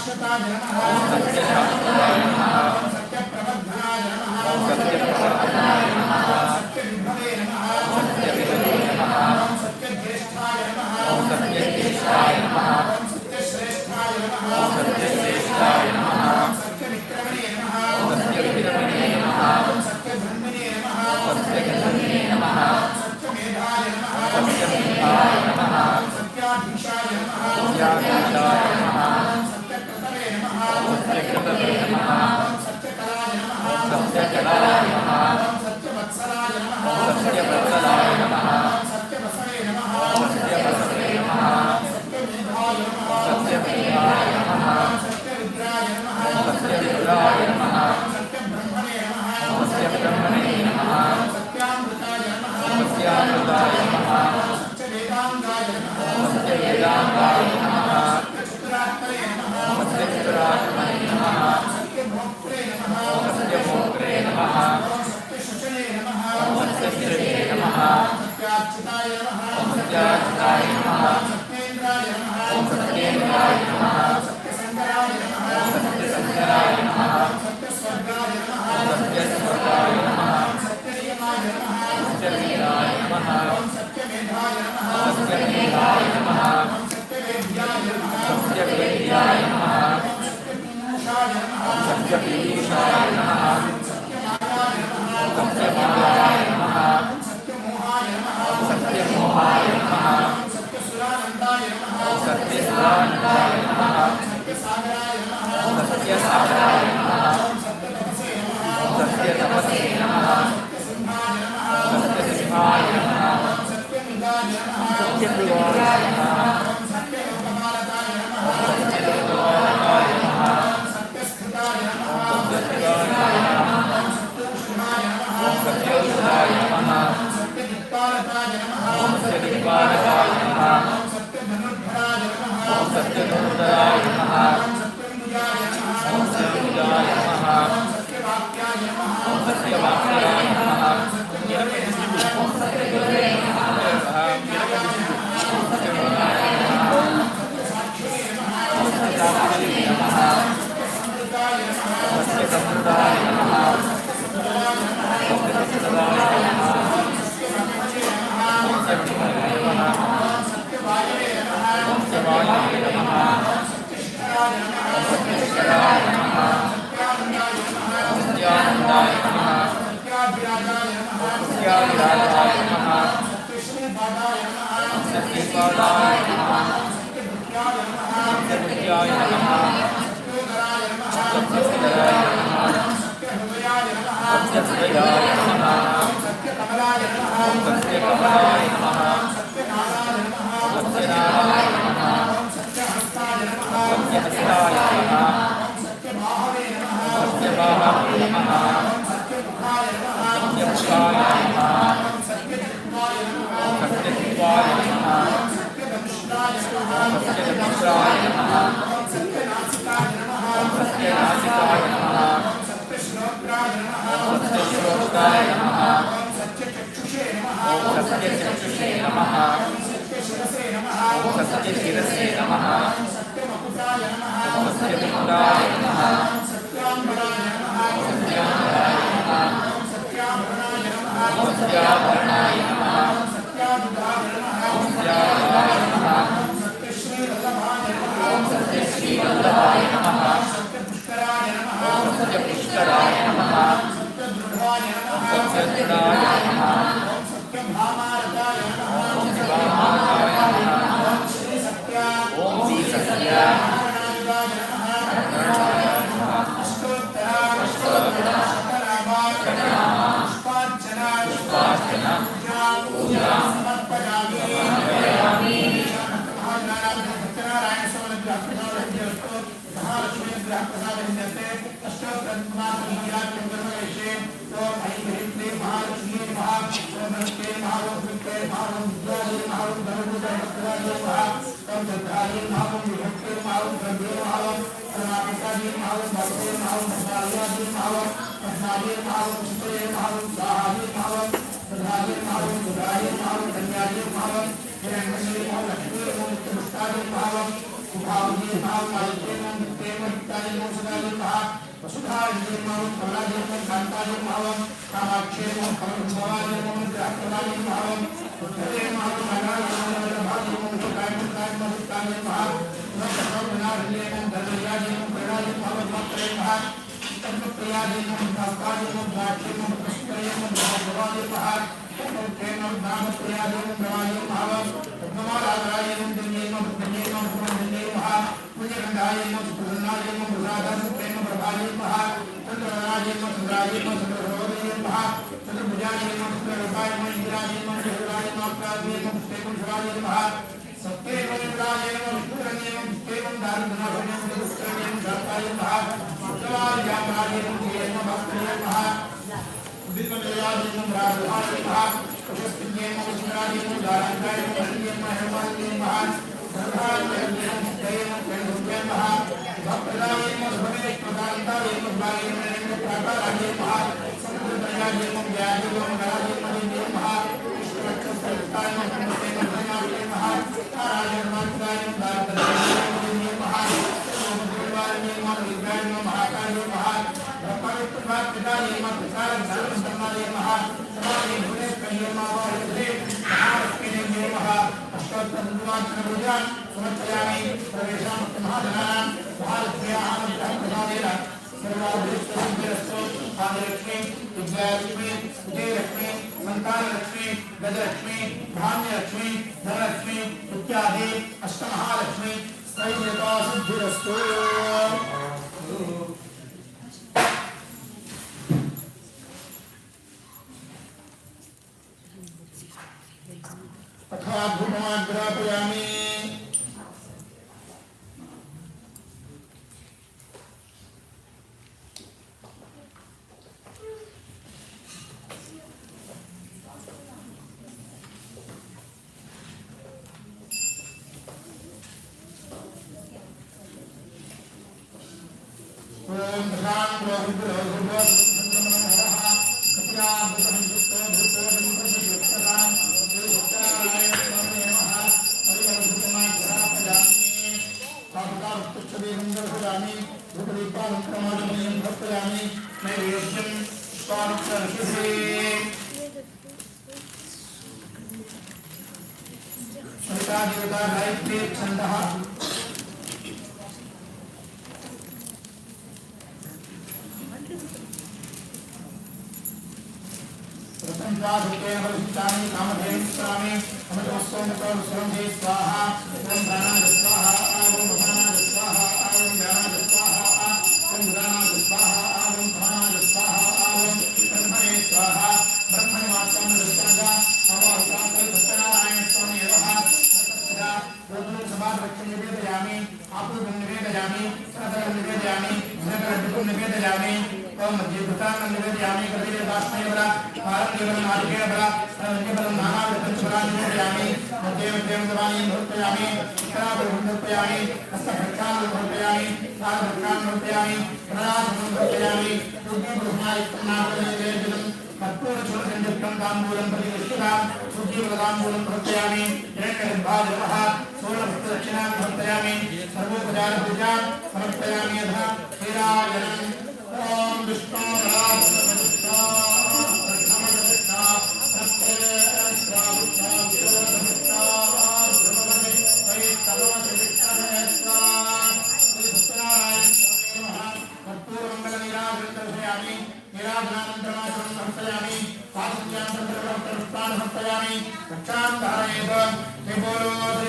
सत्यशाश्वताय नमः ओम सत्यशाश्वताय नमः ओम सत्यप्रबद्धनाय नमः ओम सत्यप्रबद्धनाय नमः ओम सत्यविभवे नमः ओम सत्यविभवे नमः ओम सत्यज्येष्ठाय नमः ओम सत्यज्येष्ठाय नमः ओम सत्यश्रेष्ठाय नमः ओम सत्यश्रेष्ठाय नमः ओम सत्यविक्रमणे नमः ओम सत्यविक्रमणे नमः ओम सत्यधन्वने नमः ओम सत्यधन्वने नमः ओम सत्यमेधाय नमः ओम सत्यमेधाय नमः ओम सत्याधीशाय नमः ओम सत्याधीशाय नमः ओम सत्यकृतवे नमः ओम सत्यकृतवे नमः ओम सत्यकलाय नमः ओम सत्यकलाय नमः ओम सत्यवत्सलाय नमः ओम सत्यवत्सलाय नमः ओम सत्यवसवे नमः ओम सत्यवसवे नमः ओम सत्यमेधाय नमः ओम सत्यमेधाय नमः ओम सत्यरुद्राय नमः ओम सत्यरुद्राय नमः ओम सत्यब्रह्मणे नमः ओम सत्यब्रह्मणे नमः ओम सत्यामृताय नमः ओम सत्यामृताय नमः ओम सत्यवेदांगाय नमः ओम सत्यवेदांगाय नमः सत्यचतुरात्मने नमः ओम सत्यचतुरात्मने नमः सत्यभोक्त्रे नमः ओम सत्यभोक्त्रे नमः ओम सत्यशशने नमः ओम सत्यशशने नमः सत्याच्युताय नमः ओम सत्याच्युताय नमः सत्येन्द्राय नमः ओम सत्येन्द्राय नमः सत्यसंगराय नमः ओम सत्यसंगराय नमः सत्यस्वर्गाय नमः ओम सत्यस्वर्गाय नमः सत्यनियमाय नमः ओम सत्यनियमाय नमः ओम सत्यमेधाय नमः ओम सत्यमेधाय नमः ओम सत्यवेद्याय नमः ओम सत्यवेद्याय नमः ओम सत्यपीयूषाय नमः ओम सत्यपीयूषाय नमः सत्यमायाय नमः ओम सत्यमायाय नमः ओम सत्यमोहाय नमः ओम सत्यमोहाय नमः ओम सत्यसुरानन्दाय नमः ओम सत्यसुरानन्दाय नमः ओम सत्यसागराय नमः ओम सत्यसागराय नमः ओम सत्यतपसे नमः ओम सत्यतपसे नमः सत्यसिंहाय नमः ओम सत्यसिंहाय नमः ओम सत्यमृगाय नमः ओम सत्यमृगाय नमः ओम सत्यलोकपालकाय नमः ओम सत्यलोकपालकाय नमः ओम सत्यस्थिताय नमः ओम सत्यस्थिताय नमः ओम सत्योषधाय नमः ओम सत्योषधाय नमः ओम सत्यदिक्पालकाय नमः ओम सत्यदिक्पालकाय नमः ओम सत्यधनुर्धराय नमः ओम सत्यधनुर्धराय नमः ओम सत्यंबुजाय नमः ओम सत्यंबुजाय नमः ओम सत्यवाक्याय नमः ओम सत्यवाक्याय नमः ओम सत्यगुरवे नमः ओम सत्यगुरवे नमः ओम सत्यन्यायाय नमः ओम सत्यसाक्षिणे नमः ओम सत्यसाक्षिणे नमः ओम सत्यसमृताय नमः ओम सत्यसमृताय नमः ओम सत्यसुन्दराय नमः ओम सत्यसुन्दराय नमः ओम सत्यमहिमने नमः ओम सत्यमहिमने नमः ओम सत्यवायवे नमः ओम सत्यवायवे नमः ओम सत्यशिखराय नमः ओम सत्यशिखराय नमः सत्यानन्दाय नमः ओम सत्यानन्दाय नमः सत्याभिराजाय नमः ओम सत्याभिराजाय नमः सत्यश्रीपादाय नमः ओम सत्यश्रीपादाय नमः सत्यभृत्याय नमः ओम सत्यभृत्याय नमः सत्योदराय नमः सत्योदराय नमः सत्यहृदयाय नमः सत्यहृदयाय नमः सत्यकमलाय नमः सत्यकमलाय नमः सत्यनाराय नमः सत्यनाराय नमः सत्यहस्ताय नमः सत्यहस्ताय नमः सत्यबाहवे नमः सत्यबाहवे नमः सत्यमुखाय नमः सत्यमुखाय नमः सत्यजिह्वाय नमः सत्यजिह्वाय नमः सत्यदंष्ट्राय नमः सत्यदंष्ट्राय नमः सत्यनासिकाय नमः सत्यनासिकाय नमः सत्यश्रोत्राय नमः सत्यश्रोत्राय नमः सत्यचक्षुषे नमः सत्यचक्षुषे नमः सत्यशिरसे नमः सत्यशिरसे नमः सत्यमकुटाय नमः सत्यमुकुटाय नमः सत्याम्बराय नमः सत्याम्बराय नमः सत्याभरणाय नमः सत्याभरणाय नमः सत्यादुदाय नमः सत्यादुदाय नमः सत्यश्रीवल्लभाय नमः सत्यश्रीवल्लभाय नमः सत्यपुष्कराय नमः सत्यपुष्कराय नमः सत्यदृढाय नमः सत्यदृढाय नमः सत्यभामारताय नमः सत्यभामारताय नमः ओम श्री सत्य नारायणाय नमः अष्टोत्तर पुष्पार्चना पूजा समर्पयामि सत्यनारायण स्वामी महालक्ष्मी प्रसाद अष्टोत्तर महालक्ष्मी महालक्ष्मी महालक्ष्मी महालक्ष्मी वसुधारिणीर्महं कमलादिर्महं कान्तादिर्महं कामाक्षेर्महं कमलभवादिर्महं ग्रहप्रदादिर्महं उत्तरेर्महं मङ्गलादिर्महं कायमकायमं कायमं नक्षत्रविनारिणीर्महं धर्मराजिर्महं प्रणादिर्महं मत्रेर्महं तन्मत्प्रियादिर्महं भास्कादिर्महं द्राक्षेर्महं कृष्णप्रियर्महं भगवादिर्महं तन्मत्प्रेमं नामप्रियादिर्महं ब्रह्मादिर्महं पद्ममालाधरादिर्महं दिव्येर्महं दिव्येर्महं दिव्येर्महं पुण्यगन्धादिर्महं सुप्रसन्नादिर्महं प्रसादादिर्महं प्रेम प्रभादिर्महं चन्द्रराजिर्महं चन्द्रादिर्महं चन्द्रभगवदिर्महं चन्द्रभुजादिर्महं चन्द्ररूपादिर्महं इंद्रादिर्महं चन्द्रादिर्महं प्रादिर्महं पुष्पेकं शिवादिर्महं सत्येवं विराजेवं विष्णुरण्येवं पुष्पेकं दारुणनाशनेवं दुष्कर्ण्येवं शान्तादिर्महं उत्तमादिर्महं जीवेवं भक्तिर्महं दिव्यजयादिर्महं राजधानिर्महं कुशस्तिर्महं सुन्दरादिर्महं दारान्तादिर्महं हरिर्महं हेमादिर्महं सर्वादिर्महं मुक्तयेवं प्रणुभ्यर्महं भक्तदायेवं भवेत्प्रदान्तादिर्महं भागेर्महं प्राकारादिर्महं समुद्रदयादिर्महं जयादिर्महं गणादिर्महं विष्णुरक्षसहितादिर्महं पुण्यतेमं धर्मादिर्महं तारादिर्महं दारद्रयेर्महं सोमदेवादिर्महं विद्यादिर्महं महाकादिर्महं ब्रह्मविष्णुभागपितादिर्महं प्रसारधर्मसम्मादिर्महं समाधिभुवनेश्वर्यर्महं महालक्ष्मीर्महं अष्टोत्तरभुजान् समर्पयामि सर्वेषां महाजनानां महालक्ष्म्याः अनुग्रहप्रसादेन सर्वाभीष्टसिद्धिरस्तु आदिलक्ष्मी विद्यालक्ष्मी विजयलक्ष्मी संतानलक्ष्मी गजलक्ष्मी धान्यलक्ष्मी धनलक्ष्मी इत्यादि अष्टमहालक्ष्मी स्थैर्यता सिद्धिरस्तु तथा भूमाग्रापयामि ओम ध्यान देवता गायत्री छंदः प्रथमवादुकेन बलिष्ठानि कामधेन स्वामी अमृतस्वं स्वरंजे स्वाहा ओम प्राणाय स्वाहा ओम महानाय स्वाहा ओम ज्ञानाय स्वाहा ओम उदानाय स्वाहा ओम प्राणाय स्वाहा ओम ब्रह्मणे स्वाहा ब्रह्मणे मात्रं दृष्टाजा अवासाते सत्यनारायण स्वामी नमः तथा रोजु सभा रक्षण निवेदयामि आपूर्व निवेदयामि सदर निवेदयामि नगर निवेदयामि ओम मध्यभूतान निवेदयामि कबीर दासमेवरा भारत केवल मार्गे बला केवल नानाविधं स्वराज निवेदयामि मध्य मध्यम दवानि नृत्यामि कराव नृत्यामि हस्तभक्तान नृत्यामि साधभक्तान नृत्यामि प्रणाम नृत्यामि तुझे ब्रह्माय नामनिवेदनं कर्पूर चूर्णं तांबूलं प्रतिष्ठितां तुझे तांबूलं नृत्यामि हिरण्यगर्भाजनः सोलभक्तदक्षिणां नृत्यामि सर्वोपचार पूजां समर्पयामि यथा हीराजनं ओम विष्णु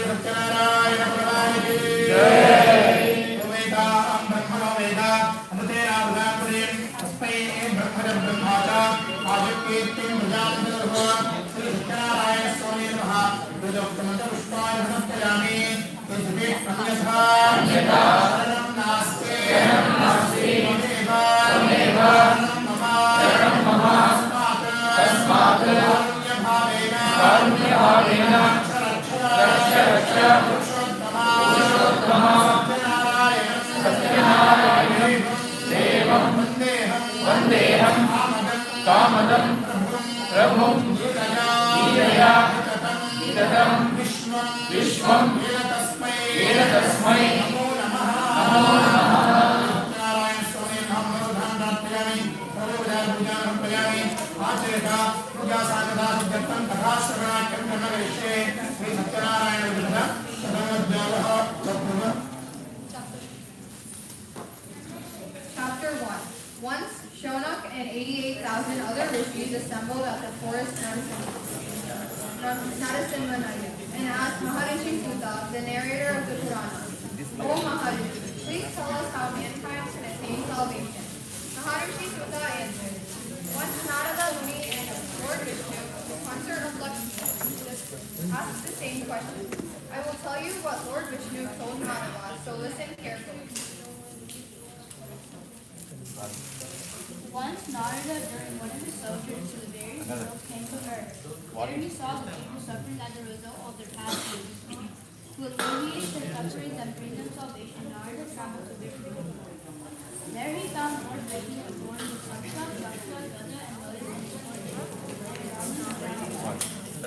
सत्यनारायण प्रभु की जय। ब्रह्मणो वेद अमृतेन ब्रह्मणेन तस्मै ब्रह्मजा आदित्येत्यं प्रजापतिर्भव श्री सत्यनारायण स्वामी नमः वेदोक्तमन्त्रपुष्पाणि समर्पयामि यद्वे अन्यथा शरणं नास्ति त्वमेव मम तस्मात् कारुण्यभावेन रक्ष पुरुषोत्तमा सत्यनारायण देवं वन्देहं कामदं प्रभुं लीलया विततं विश्वं येन तस्मै नमो नमः Once, Shonak and 88,000 other rishis assembled at the forest Narasimhanaya and asked Maharishi Sutta, the narrator of the Purana, O Maharishi, please tell us how mankind can attain salvation. Maharishi Sutta answered, once Narada Muni and Lord Vishnu, the consort of Lakshmi, asked the same question. I will tell you what Lord Vishnu told Narada, so listen carefully. Once Narada, during one of his sojourns to the various worlds, came to earth. There he saw the people suffering as a result of their past deeds. To alleviate their sufferings and bring them salvation, Narada traveled to their people. There he found Lord Vishnu born with Saksha, Varsha, Gada, and Mother in his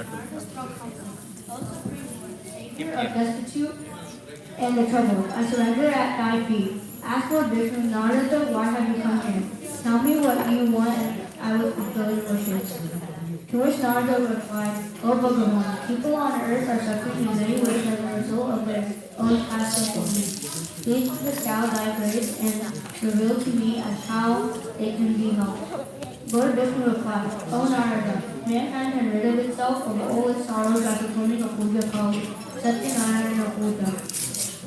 Narada spoke also brings Lord the Savior of destitute and the troubled. I surrender at thy feet. Ask Lord Vishnu, Narada, why have you come here? Tell me what you want and I will fulfill your wishes. To which Narada replied, O Bhagavan, people on earth are suffering in many ways as a result of their own past sinfulness. Please bestow thy grace and reveal to me as how they can be helped. Lord Vishnu replied, O Narada, mankind can rid of itself of all its sorrows by performing a puja called Satyanarayana Pooja.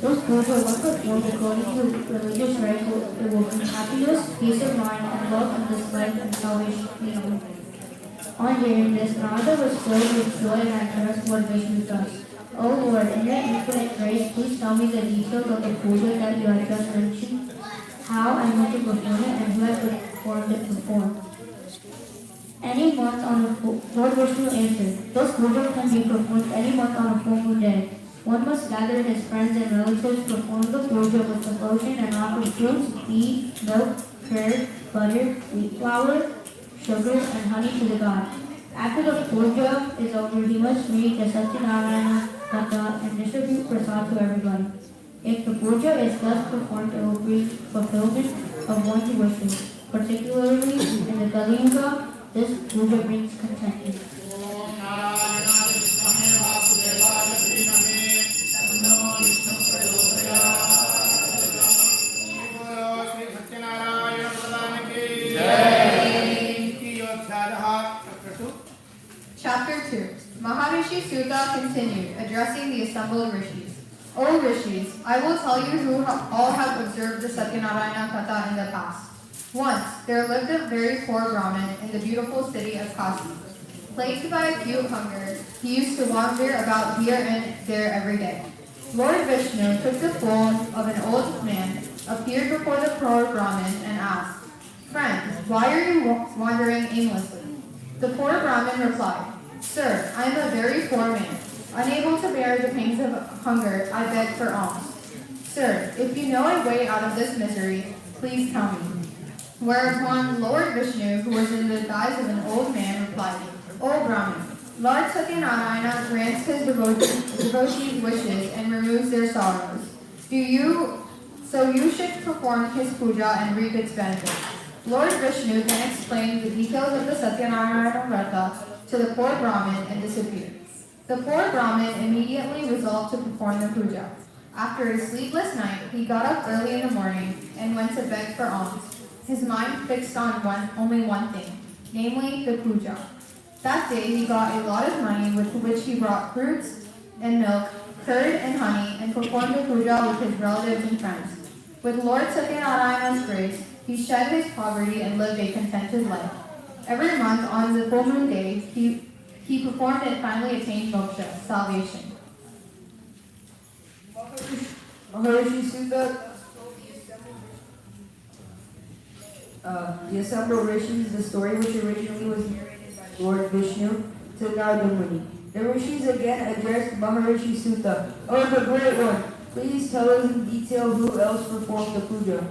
Those puja, once performed according to religious rites, will bring happiness, peace of mind, and love in this life and salvation. On hearing this, Narada was filled with joy and addressed Lord Vishnu thus, O Lord, in your infinite grace, please tell me the details of the puja that you have just mentioned, how I want to perform it, and who has performed it before. Any month on a Lord Vishnu answered, those puja can be performed any month on a full moon day. One must gather his friends and relatives, perform the puja with devotion, and offer fruits, ghee, milk, curd, butter, wheat flour, sugar, and honey to the god. After the puja is over, he must read the Satyanarayana Pooja and distribute prasad to everybody. If the puja is thus performed, it will bring fulfillment of one's wishes. Particularly in the Kali Yuga, this puja brings contentment. Chapter 2. Maharishi Sutta continued, addressing the assembled rishis. O rishis, I will tell you who all have observed the Satyanarayana Katha in the past. Once, there lived a very poor Brahmin in the beautiful city of Kasi. Plagued by acute hunger, he used to wander about here and there every day. Lord Vishnu took the form of an old man, appeared before the poor Brahmin, and asked, Friend, why are you wandering aimlessly? The poor Brahmin replied, Sir, I am a very poor man. Unable to bear the pangs of hunger, I beg for alms. Sir, if you know a way out of this misery, please tell me. Whereupon Lord Vishnu, who was in the guise of an old man, replied, O Brahmin, Lord Satyanarayana grants his devotees wishes and removes their sorrows. So you should perform his puja and reap its benefits. Lord Vishnu then explained the details of the Satyanarayana Vrata to the poor Brahmin and disappeared. The poor Brahmin immediately resolved to perform the puja. After a sleepless night, he got up early in the morning and went to beg for alms. His mind fixed on only one thing, namely the puja. That day he got a lot of money with which he brought fruits and milk, curd and honey, and performed the puja with his relatives and friends. With Lord Satyanarayana's grace, he shed his poverty and lived a contented life. Every month on the full moon day, he performed and finally attained moksha, salvation. Maharishi Sutta, the assembled rishis, the story which originally was narrated by Lord Vishnu to Narada Muni. The rishis again addressed Maharishi Sutta, O the Great One, please tell us in detail who else performed the puja.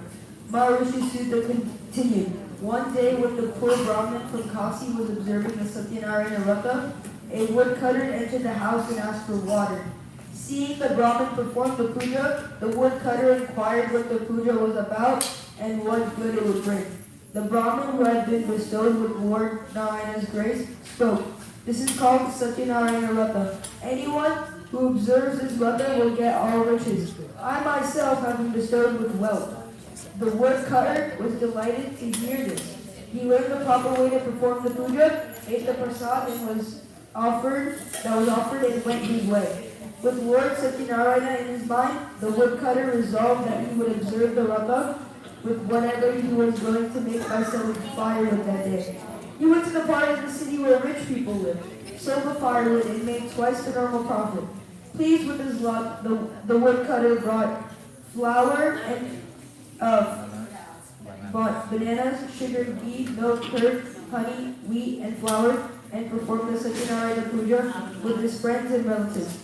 Maharishi Sutta continued, one day when the poor Brahmin from Kasi was observing the Satyanarayana Vrata, a woodcutter entered the house and asked for water. Seeing the Brahmin perform the puja, the woodcutter inquired what the puja was about and what good it would bring. The Brahmin, who had been bestowed with Lord Narayana's grace, spoke. This is called the Satyanarayana Vrata. Anyone who observes this Vrata will get all riches. I myself have been bestowed with wealth. The woodcutter was delighted to hear this. He learned the proper way to perform the puja, ate the prasad that was offered and went his way. With Lord Satyanarayana in his mind, the woodcutter resolved that he would observe the Ratha with whatever he was going to make by selling firewood that day. He went to the part of the city where rich people lived, sold the firewood, and made twice the normal profit. Pleased with his luck, the woodcutter brought flour and bought bananas, sugar, ghee, milk, curd, honey, wheat, and flour, and performed the Satyanarayana Pooja with his friends and relatives.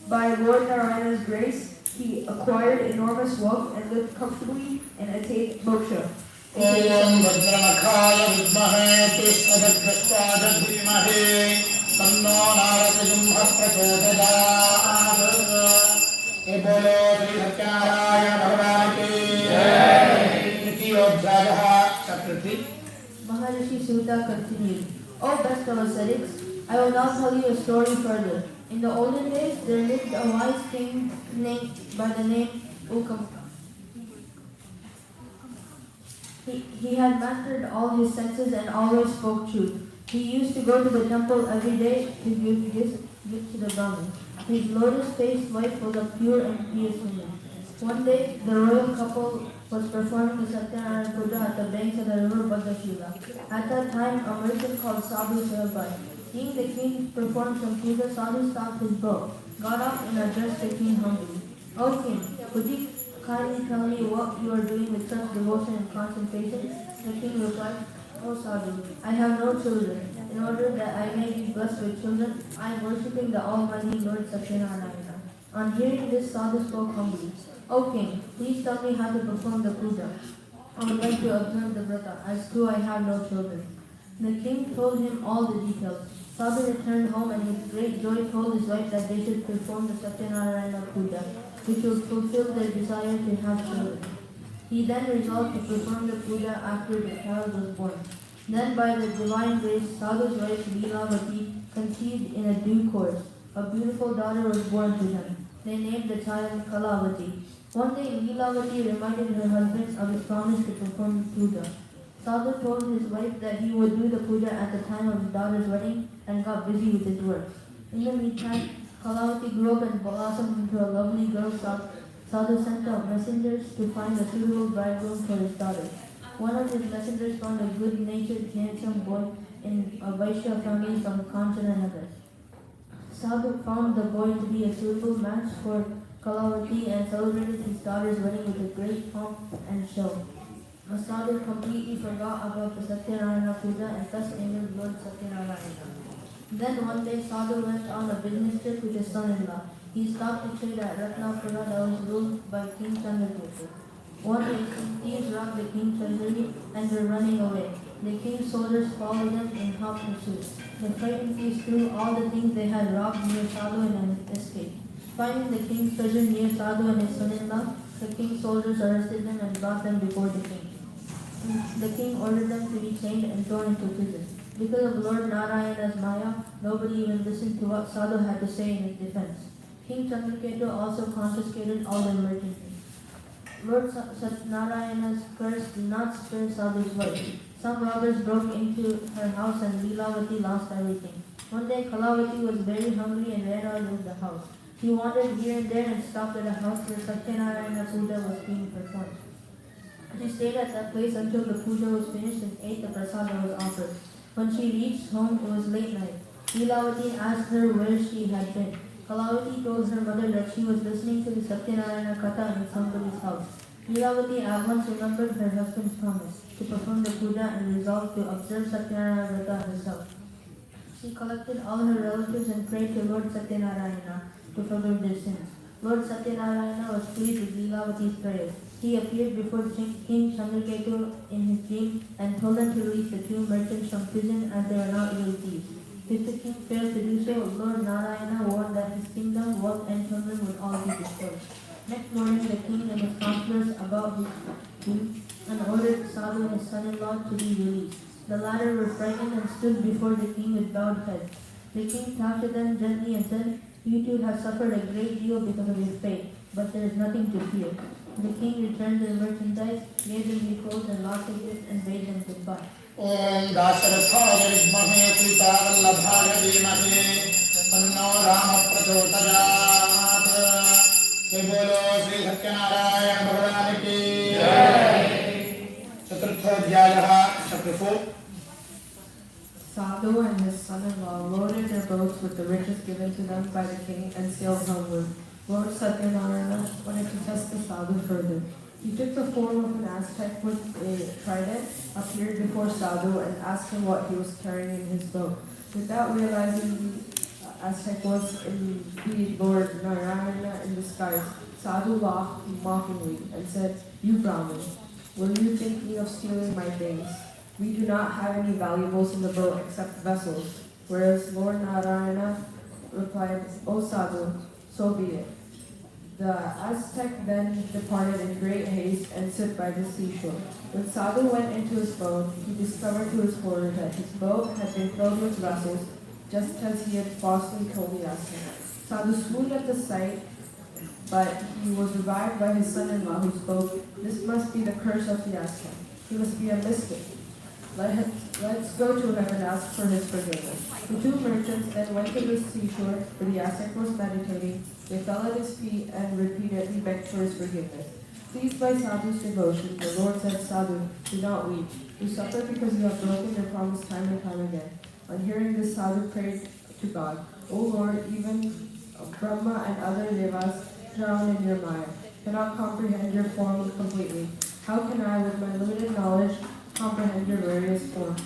By Lord Narayana's grace, he acquired enormous wealth and lived comfortably and attained moksha. ॐ भद्रमखाय विद्महे पुष्पदग्रस्वाद धीमहि तन्नो नारसिंहः प्रचोदयात्। ये बोलो श्री सत्यानारायण भगवान की जय। तृतीयोऽध्यायः chapter 3। Maharishi Sutta continued, O best of ascetics, I will now tell you a story further. In the olden days, there lived a wise king named by the name Ukamka. He had mastered all his senses and always spoke truth. He used to go to the temple every day to give gifts to the Brahmin. His lotus-faced wife was a pure and pious woman. One day, the royal couple was performing the Satyanarayana Pooja at the banks of the river Bhadrashila. At that time, a merchant called Sadhu sailed by. Seeing the king perform some puja, Sadhu stopped his boat, got up and addressed the king humbly. O king, would you kindly tell me what you are doing with such devotion and concentration? The king replied, O Sadhu, I have no children. In order that I may be blessed with children, I am worshipping the Almighty Lord Satyanarayana. On hearing this, Sadhu spoke humbly. O king, please tell me how to perform the puja. I would like to observe the vrata, as too I have no children. The king told him all the details. Sadhu returned home and with great joy told his wife that they should perform the Satyanarayana Pooja, which would fulfill their desire to have children. He then resolved to perform the puja after the child was born. Then by the divine grace, Sadhu's wife Leelavati conceived in a due course. A beautiful daughter was born to them. They named the child Kalavati. One day Leelavati reminded her husband of his promise to perform the puja. Sadhu told his wife that he would do the puja at the time of his daughter's wedding and got busy with his work. In the meantime, Kalavati grew up and blossomed into a lovely girl. Sadhu sent out messengers to find a suitable bridegroom for his daughter. One of his messengers found a good-natured, handsome boy in a Vaishya family from Kanchananagar. Sadhu found the boy to be a suitable match for Kalavati and celebrated his daughter's wedding with a great pomp and show. Sadhu completely forgot about the Satyanarayana Pooja and thus angered Lord Satyanarayana. Then one day Sadhu went on a business trip with his son-in-law. He stopped to trade at Ratnapura that was ruled by King Chandragupta. One day thieves robbed the king's treasury and were running away. The king's soldiers followed them in hot pursuit. The frightened thieves threw all the things they had robbed near Sadhu and escaped. Finding the king's treasure near Sadhu and his son-in-law, the king's soldiers arrested them and brought them before the king. The king ordered them to be chained and thrown into prison. Because of Lord Narayana's Maya, nobody even listened to what Sadhu had to say in his defense. King Chandraketu also confiscated all their merchandise. Lord Satyanarayana's curse did not spare Sadhu's wife. Some robbers broke into her house and Leelavati lost everything. One day Kalavati was very hungry and ran out of the house. She wandered here and there and stopped at a house where Satyanarayana Pooja was being performed. She stayed at that place until the puja was finished and ate the prasad that was offered. When she reached home, it was late night. Leelavati asked her where she had been. Kalavati told her mother that she was listening to the Satyanarayana Katha in somebody's house. Leelavati at once remembered her husband's promise to perform the puja and resolved to observe Satyanarayana Vrata herself. She collected all her relatives and prayed to Lord Satyanarayana to forgive their sins. Lord Satyanarayana was pleased with Leelavati's prayers. He appeared before King Chandraketu in his dream and told them to release the two merchants from prison as they were not evil thieves. If the king failed to do so, Lord Narayana warned that his kingdom, wealth and children would all be destroyed. Next morning, the king and his counselors about his dream and ordered Sadhu and his son-in-law to be released. The latter were frightened and stood before the king with bowed heads. The king talked to them gently and said, "You two have suffered a great deal because of your faith, but there is nothing to fear. The king returned their merchandise, gave them new clothes and lots of gifts, and bade them goodbye. ओम दाशरथाय विद्महे सीतावल्लभाय धीमहि तन्नो राम प्रचोदयात्। जय बोलो श्री सत्यनारायण भगवान की जय। चतुर्थोऽध्यायः chapter 4। Sadhu and his son-in-law loaded their boats with the riches given to them by the king and sailed homeward. Lord Satyanarayana wanted to test the sadhu further. He took the form of an Aztec with a trident, appeared before Sadhu, and asked him what he was carrying in his boat. Without realizing the Aztec was indeed Lord Narayana in disguise, Sadhu laughed mockingly and said, "You Brahmin, were you thinking of stealing my things? We do not have any valuables in the boat except vessels." Whereas Lord Narayana replied, "O Sadhu, so be it." The Aztec then departed in great haste and stood by the seashore. When Sadhu went into his boat, he discovered to his horror that his boat had been filled with vessels, just as he had falsely told the Aztec. Sadhu swooned at the sight, but he was revived by his son-in-law, who spoke, "This must be the curse of the Aztec. He must be a mystic. Let's go to him and ask for his forgiveness." The two merchants then went to the seashore where the Aztec was meditating. They fell at his feet and repeatedly begged for his forgiveness. Pleased by Sadhu's devotion, the Lord said, "Sadhu, do not weep. You suffer because you have broken your promise time and time again." On hearing this, Sadhu prayed to God, "O Lord, even Brahma and other devas drown in your Maya, cannot comprehend your form completely. How can I, with my limited knowledge, comprehend your various forms?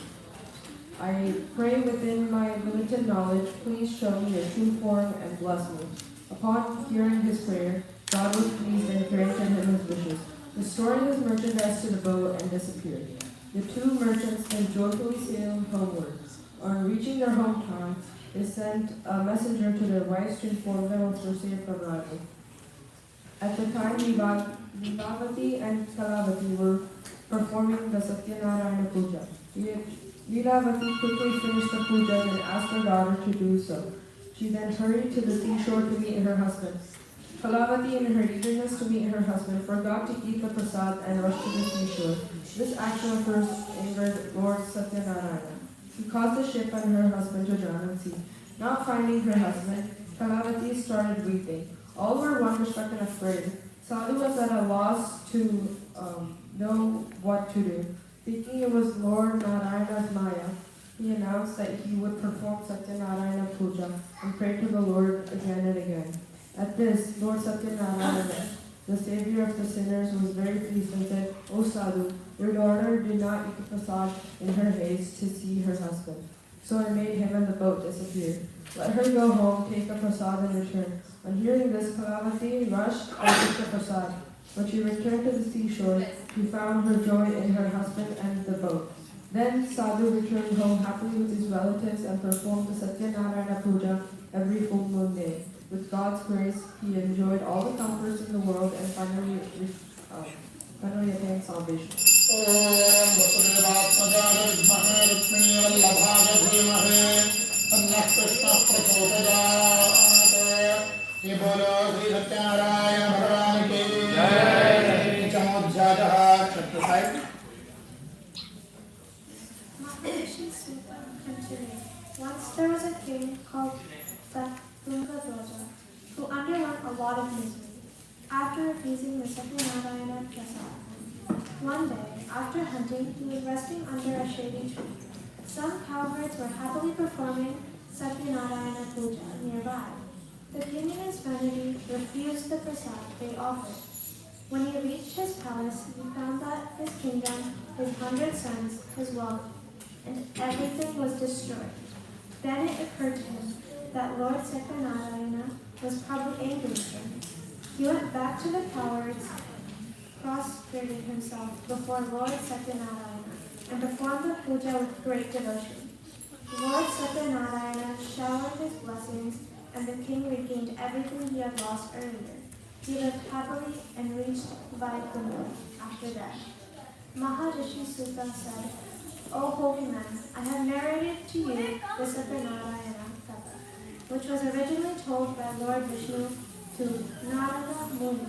I pray within my limited knowledge, please show me your true form and bless me." Upon hearing his prayer, God was pleased and granted him his wishes, restoring his merchandise to the boat, and disappeared. The two merchants then joyfully sailed homeward. On reaching their hometown, they sent a messenger to their wives to inform them of their safe arrival. At the time, Lilavati and Kalavati were performing the Satyanarayana Pooja. Lilavati quickly finished the puja and asked her daughter to do so. She then hurried to the seashore to meet her husband. Kalavati, in her eagerness to meet her husband, forgot to eat the prasad and rushed to the seashore. This action of hers angered Lord Satyanarayana. He caused the ship and her husband to drown in sea. Not finding her husband, Kalavati started weeping. All were wonderstruck and afraid. Sadhu was at a loss to know what to do. Thinking it was Lord Narayana's Maya, he announced that he would perform Satyanarayana Pooja and pray to the Lord again and again. At this, Lord Satyanarayana, the savior of the sinners, was very pleased and said, "O Sadhu, your daughter did not eat the prasad in her haste to see her husband. So I made him and the boat disappear. Let her go home, take the prasad, and return." On hearing this, Kalavati rushed and took the prasad. When she returned to the seashore, she found her joy in her husband and the boat. Then Sadhu returned home happily with his relatives and performed the Satyanarayana Pooja every full moon day. With God's grace, he enjoyed all the comforts in the world and finally attained salvation. ओम वसुदेवात्मजाय विद्महे रुक्मिणीवल्लभाय धीमहि तन्नः कृष्णः प्रचोदयात्। ये बोलो श्री सत्यनारायण भगवान की जय। पंचमोऽध्यायः chapter 5। Once there was a king called Satyanarayana who underwent a lot of misery after refusing the Satyanarayana prasad. One day, after hunting, he was resting under a shady tree. Some cowherds were happily performing Satyanarayana Pooja nearby. The king in his vanity refused the prasad they offered. When he reached his palace, he found that his kingdom, his 100 sons, his wealth, and everything was destroyed. Then it occurred to him that Lord Satyanarayana was probably angry with him. He went back to the cowards, prostrated himself before Lord Satyanarayana, and performed the puja with great devotion. Lord Satyanarayana showered his blessings, and the king regained everything he had lost earlier. He lived happily and reached Vaikuntha after death. Maharishi Sutta said, "O holy man, I have narrated to you the Satyanarayana Katha, which was originally told by Lord Vishnu to Narada Muni.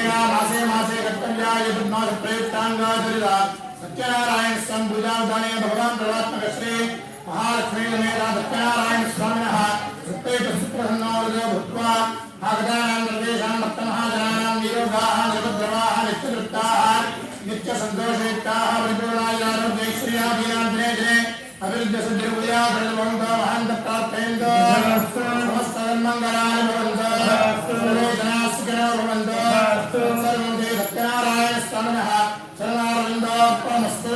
अनेन मासे मासे कर्तव्या यदुन्नाथ प्रयुक्तांगाचरिता सत्यनारायण संभुजावधाने भगवान प्रवात्मक श्री महालक्ष्मी समेत सत्यनारायण स्वामिनः सत्येत सुप्रसन्नोर्जो भूत्वा आगतानां प्रदेशानां भक्तमहाजनानां निरोगाः निरुद्रवाः नित्यतृप्ताः नित्यसन्तोषयुक्ताः परिपूर्णायुरारोग्यैश्वर्याभियान्त्रे दिने अभिवृद्धिसिद्धिर्भूया सर्वभवन्तो महान्तप्रार्थयन्तो समस्तमङ्गलानि भवन्तो सर्वे जनाः सुखिनो भवन्तो सर्वं ते सत्यनारायणस्वामिनः शरणारविन्दोऽर्पणमस्तु।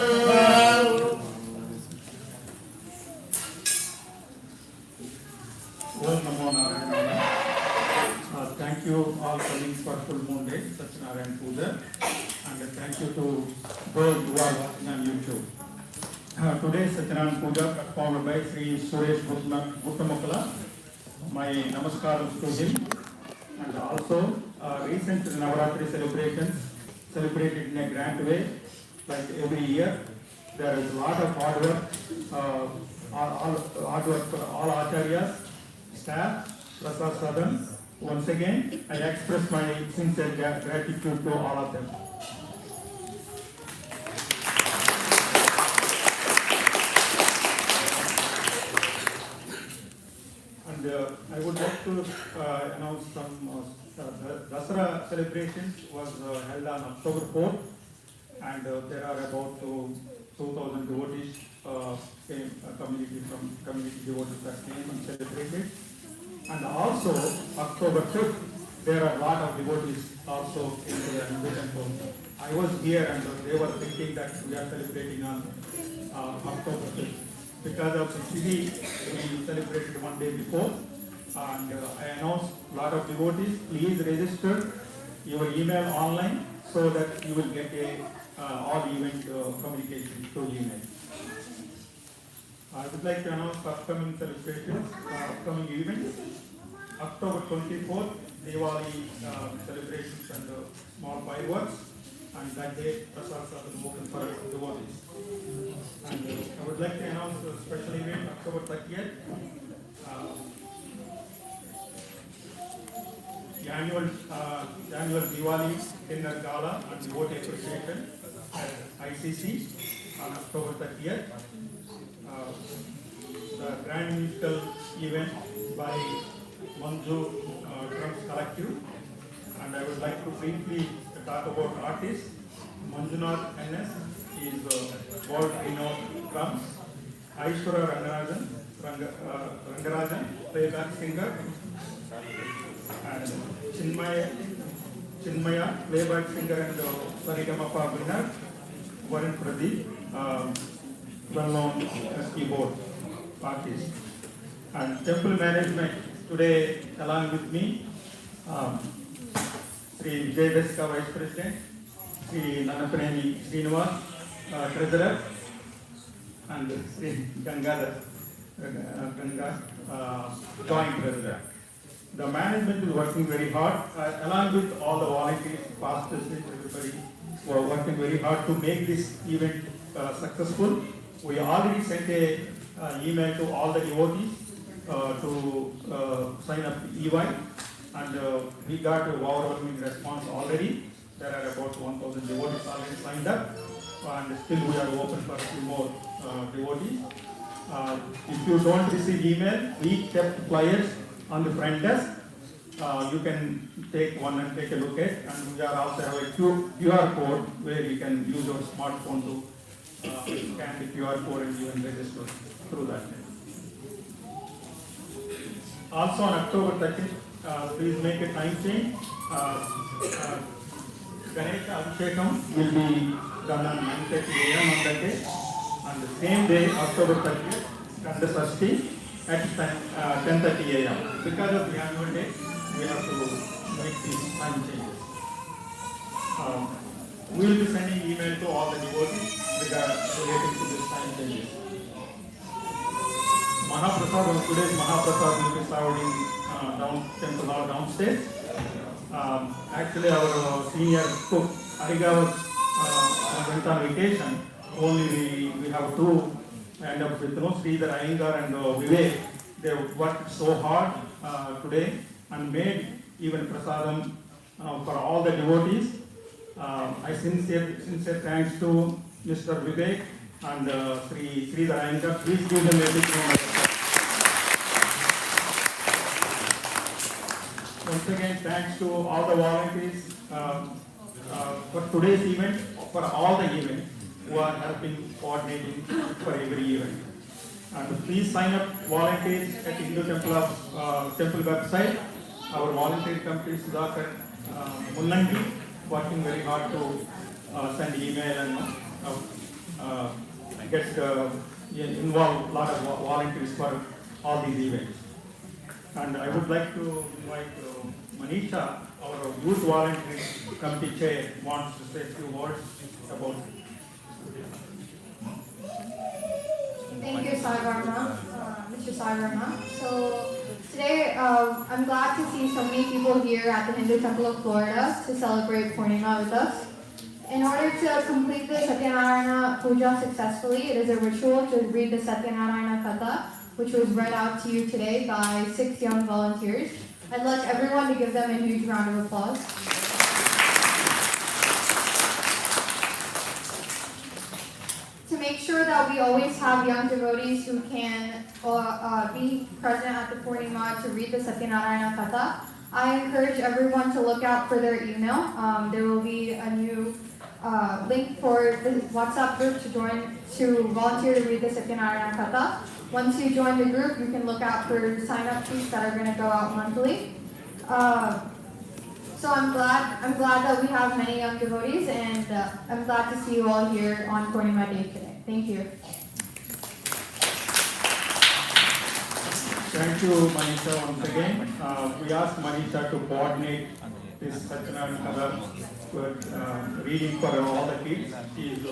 Om Namo Narayana. Thank you all colleagues for full moon day, Satyanarayana Pooja, and thank you to those who are watching on YouTube. Today Satyanarayana Pooja performed by Sri Suresh Bhuttamukala. My namaskaram to him, and also recent Navaratri celebrations celebrated in a grand way. like every year. There is a lot of hard work, hard work for all acharyas, staff, Prasad Sadhan. Once again, I express my sincere gratitude to all of them. And I would like to announce some Dasara celebrations was held on October 4th, and there are about 2,000 devotees community devotees that came and celebrated. And also October 5th, there are a lot of devotees also in the temple. I was here and they were thinking that we are celebrating on October 5th. Because of the city, we celebrated one day before, and I announced a lot of devotees, please register your email online so that you will get all event communication through email. I would like to announce upcoming celebrations, upcoming events. October 24th, Diwali celebrations and small fireworks, and that day Prasad Sadhan open for devotees. And I would like to announce a special event October 30th. The annual Diwali dinner gala and devotee appreciation at ICC on October 30th. The grand musical event by Manju Drums Collective, and I would like to briefly talk about artists. Manjunath NS is world renowned drums. Aishwara Rangarajan, playback singer, and Chinmaya, playback singer and Sarigamapa winner. Varun Pradeep, well-known keyboard artist. And temple management today, along with me, Sri Vijay Deska, Vice President, Sri Nanapaneni Srinivas, Treasurer, and Sri Ganga, Joint Treasurer. The management is working very hard, along with all the volunteers, pastors, everybody who are working very hard to make this event successful. We already sent a email to all the devotees to sign up to EY, and we got a overwhelming response already. There are about 1,000 devotees already signed up, and still we are open for a few more devotees. If you don't receive email, we kept flyers on the front desk. You can take one and take a look at, and we are also have a QR code where you can use your smartphone to scan the QR code and you can register through that. Also on October 30th, please make a time change. Ganesh Abhishekam will be done on 9:30 a.m. on that day. On the same day, October 30th, Kanda Sashti at 10:30 a.m. Because of the annual day, we have to make these time changes. We will be sending email to all the devotees relating to this time changes. Mahaprasad, today's Mahaprasad will be served in temple hall downstairs. Actually, our senior cook, Ariga, went on vacation. Only we have two, and with Sridhar Iyengar and Vivek, they worked so hard today and made even prasadam for all the devotees. I sincere thanks to Mr. Vivek and Sridhar Iyengar. Please give them a big round. Once again, thanks to all the volunteers for today's event, for all the events who are helping coordinating for every event. And please sign up volunteers at Hindu Temple website. Our volunteer company Sudhakar Munnandi working very hard to send email and get involve a lot of volunteers for all these events. And I would like to invite Manisha, our youth volunteer committee chair, wants to say a few words about. Thank you, Sai Varma, Mr. Sai Varma. So today, I'm glad to see so many people here at the Hindu Temple of Florida to celebrate Purnima with us. In order to complete the Satyanarayana Pooja successfully, it is a ritual to read the Satyanarayana Katha, which was read out to you today by 6 young volunteers. I'd like everyone to give them a huge round of applause. To make sure that we always have young devotees who can be present at the Purnima to read the Satyanarayana Katha, I encourage everyone to look out for their email. There will be a new link for the WhatsApp group to volunteer to read the Satyanarayana Katha. Once you join the group, you can look out for sign-up sheets that are going to go out monthly. So I'm glad that we have many young devotees, and I'm glad to see you all here on Purnima Day today. Thank you. Thank you, Manisha, once again. We asked Manisha to coordinate this Satyanarayana reading for all the kids. She is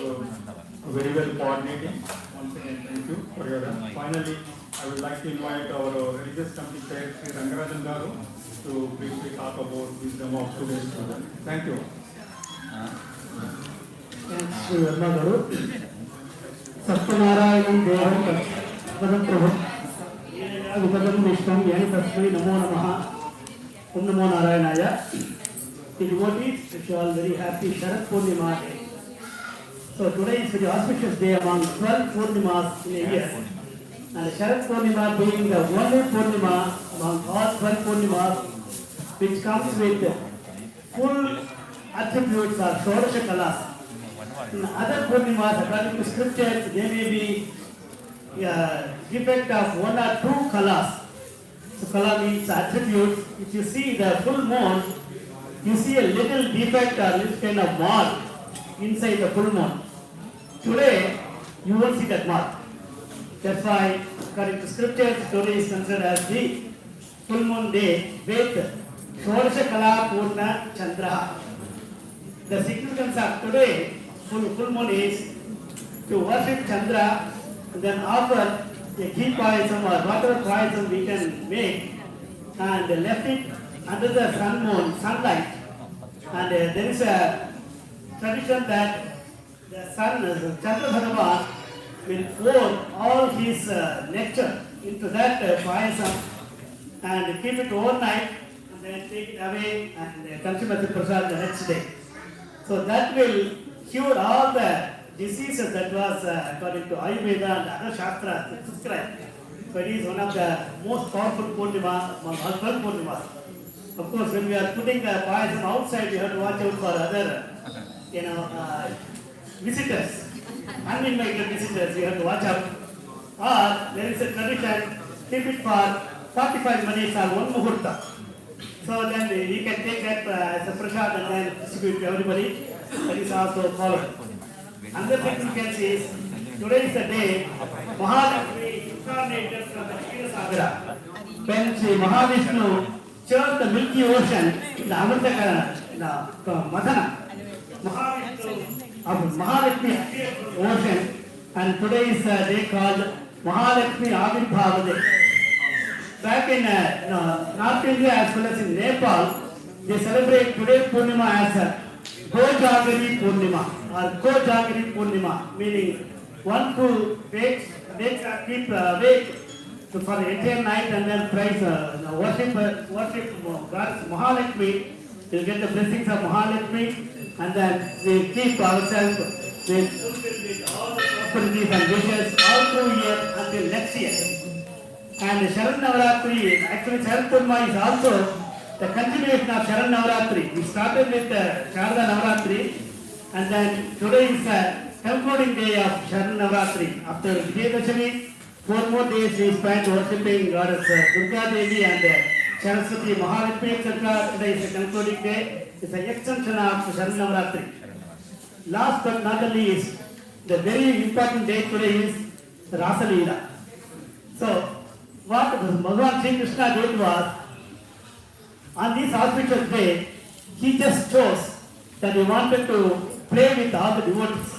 very well coordinating. Once again, thank you for your help. Finally, I would like to invite our religious committee chair, Sri Rangarajan Garu, to briefly talk about wisdom of today's student. Thank you. Thanks to Verma Garu. Satyanarayanam Devam Padam Prabhu. Vipadam Vishtam Yani Tasmai Namo Namaha. Om Namo Narayanaya. The devotees wish you all very happy Sharad Purnima Day. So today is very auspicious day among 12 Purnimas in a year. And Sharad Purnima being the only Purnima among all 12 Purnimas which comes with full attributes of Shodasha Kalas. In other Purnimas, according to scriptures, there may be defect of 1 or 2 Kalas. So Kala means attributes. If you see the full moon, you see a little defect or little kind of mark inside the full moon. Today, you won't see that mark. That's why, according to scriptures, today is considered as the full moon day with Shodasha Kala Purna Chandra. The significance of today, full moon, is to worship Chandra and then offer a ghee payasam or whatever payasam we can make and left it under the sunlight. And there is a tradition that the sun, Chandra Bhagavan, will pour all his nectar into that payasam and keep it overnight and then take it away and consume as a prasad the next day. So that will cure all the diseases that was according to Ayurveda and other Shastras prescribed. So it is one of the most powerful Purnima among all 12 Purnimas. Of course, when we are putting the payasam outside, we have to watch out for other, visitors, uninvited visitors. You have to watch out. Or there is a tradition, keep it for 45 minutes or 1 muhurta. So then we can take that as a prasad and then distribute to everybody. That is also followed. Another significance is, today is the day Mahalakshmi incarnated from the Kshatrasagara. When Sri Mahavishnu churned the Milky Ocean in the Amrita Madhana, Mahalakshmi appeared from the ocean, and today is a day called Mahalakshmi Avirbhava Day. Back in North India as well as in Nepal, they celebrate today Purnima as a Kojagari Purnima or Kojagari Purnima, meaning one who keep awake for the entire night and then praise, worship Goddess Mahalakshmi. We'll get the blessings of Mahalakshmi and then we keep ourselves with all the prosperities and wishes all through year until next year. And Sharan Navaratri, actually Sharan Purnima is also the continuation of Sharan Navaratri. We started with Sharada Navaratri and then today is the concluding day of Sharan Navaratri. After Vijayadashami, 4 more days we spent worshipping Goddess Durga Devi and Saraswati Mahalakshmi, etc. Today is the concluding day. It's an extension of Sharan Navaratri. Last but not the least, the very important day today is Rasa Leela. So, what Bhagavan Sri Krishna did was, on this auspicious day, he just chose that he wanted to play with all the devotees.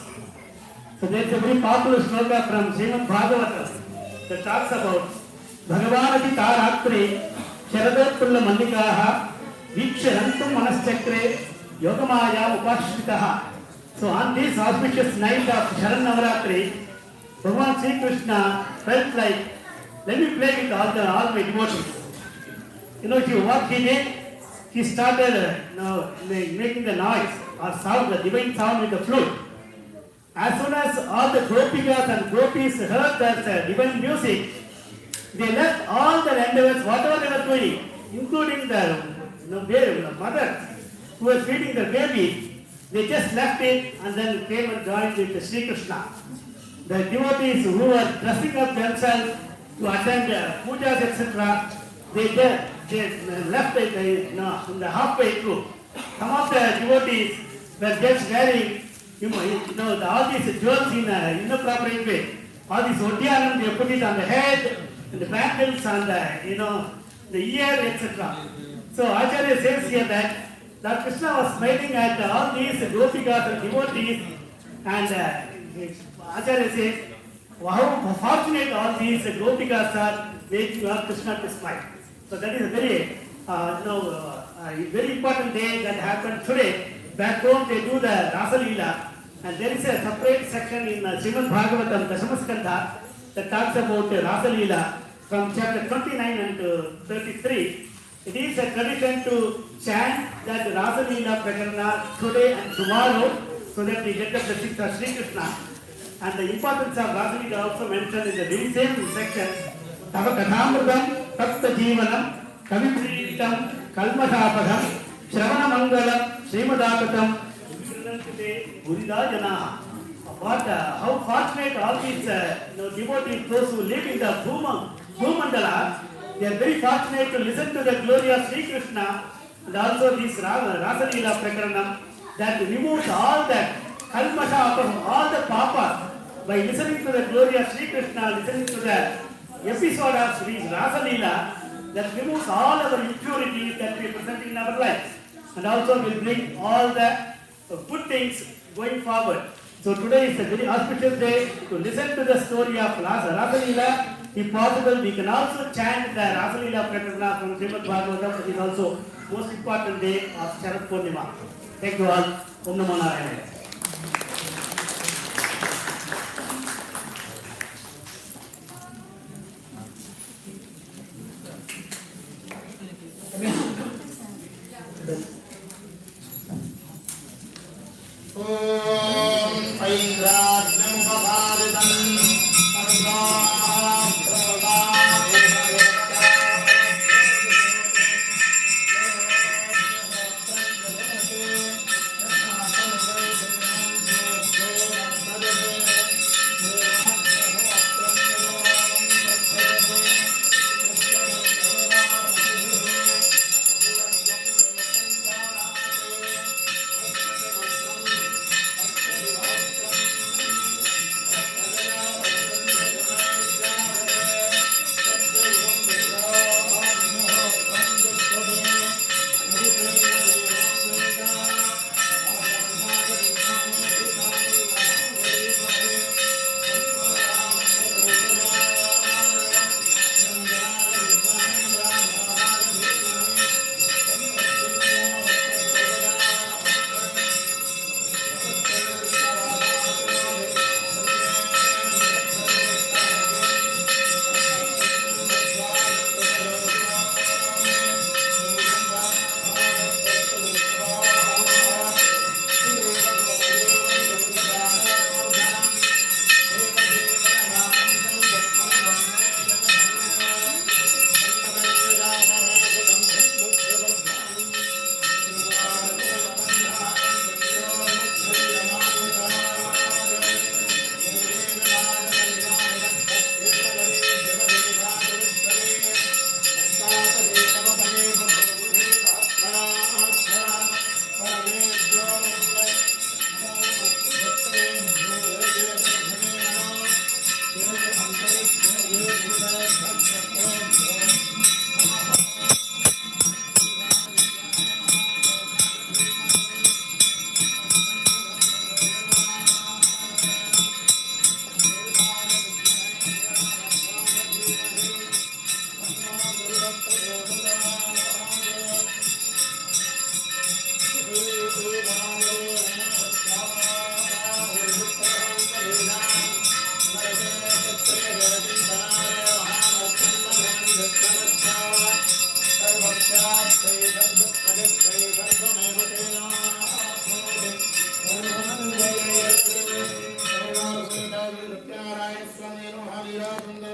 So there is a very popular sloka from Srimad Bhagavatam that talks about Bhagavanati Taratri Sharadottula Mandikaha Viksharantum Manaschakre Yogamaya Upashitaha. So So on this auspicious night of Sharan Navaratri, Bhagavan Sri Krishna felt like, let me play with all my devotees. What he did, he started making the noise or sound, the divine sound with the flute. As soon as all the gopikas and gopis heard that divine music, they left all their endeavors, whatever they were doing, including the mother who was feeding the baby. They just left it and then came and joined with Sri Krishna. The devotees who were dressing up themselves to attend pujas, etc., they left it in the halfway through. Some of the devotees were just wearing, all these jewels in an inappropriate way. All these odhyanam, they put it on the head, and the bangles on the ear, etc. So Acharya says here that Lord Krishna was smiling at all these gopikas and devotees, and Acharya says, how fortunate all these gopikas are making Lord Krishna to smile. So that is a very, very important day that happened today. Back home they do the Rasa Leela, and there is a separate section in Srimad Bhagavatam, Dashamaskandha, that talks about Rasa Leela from chapter 29 and 33. It is a tradition to chant that Rasa Leela Prakarana today and tomorrow, so that we get the blessings of Sri Krishna. And the importance of Rasa Leela also mentioned in the very same section. Tava Kathamrudam, Tapta Jeevanam, Kavipritam, Kalmashapadam, Shravana Mangalam, Srimadapatam, Gurida Jana. How fortunate all these devotees, those who live in the Bhumandala, they are very fortunate to listen to the glory of Sri Krishna, and also this Rasa Leela Prakaranam that removes all that Kalmasha, all the papas, by listening to the glory of Sri Krishna, listening to the episode of Sri Rasa Leela, that removes all our impurities that we present in our lives, and also will bring all the good things going forward. So today is a very auspicious day to listen to the story of Rasa Leela. If possible, we can also chant the Rasa Leela Prakarana from Srimad Bhagavatam. It is also most important day of Sharat Purnima. Thank you all. Om Namo Narayana.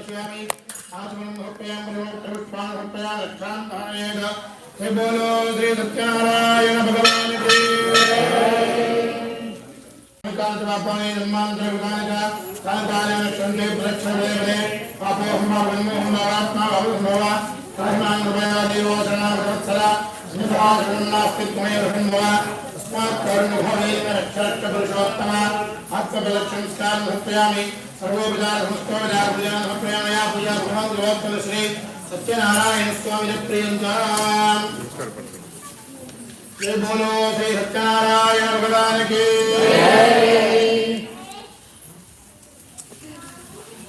दर्शयामि आचमनं समर्पयामि पुष्पाणि समर्पयामि रक्षान्तरायण हे बोलो श्री सत्यनारायण भगवान की कांतवापानि धम्मांतर विधानका कांतालेन क्षन्ते प्रक्षणेवने पापो हमावन्मोहमात्मा भवन्मोहा काहिमां कृपया देवो शरणागतवत्सला स्मिताशरणास्ति त्वमेव अस्मात् करुणभवेन रक्षरक्षपुरुषोत्तम आत्मबलक्षंस्कारं समर्पयामि सर्वोपचार समस्तोपचार पूजां समर्पयामि या पूजा भगवान् श्री सत्यनारायण स्वामी प्रियंताम् जय बोलो श्री सत्यनारायण भगवान की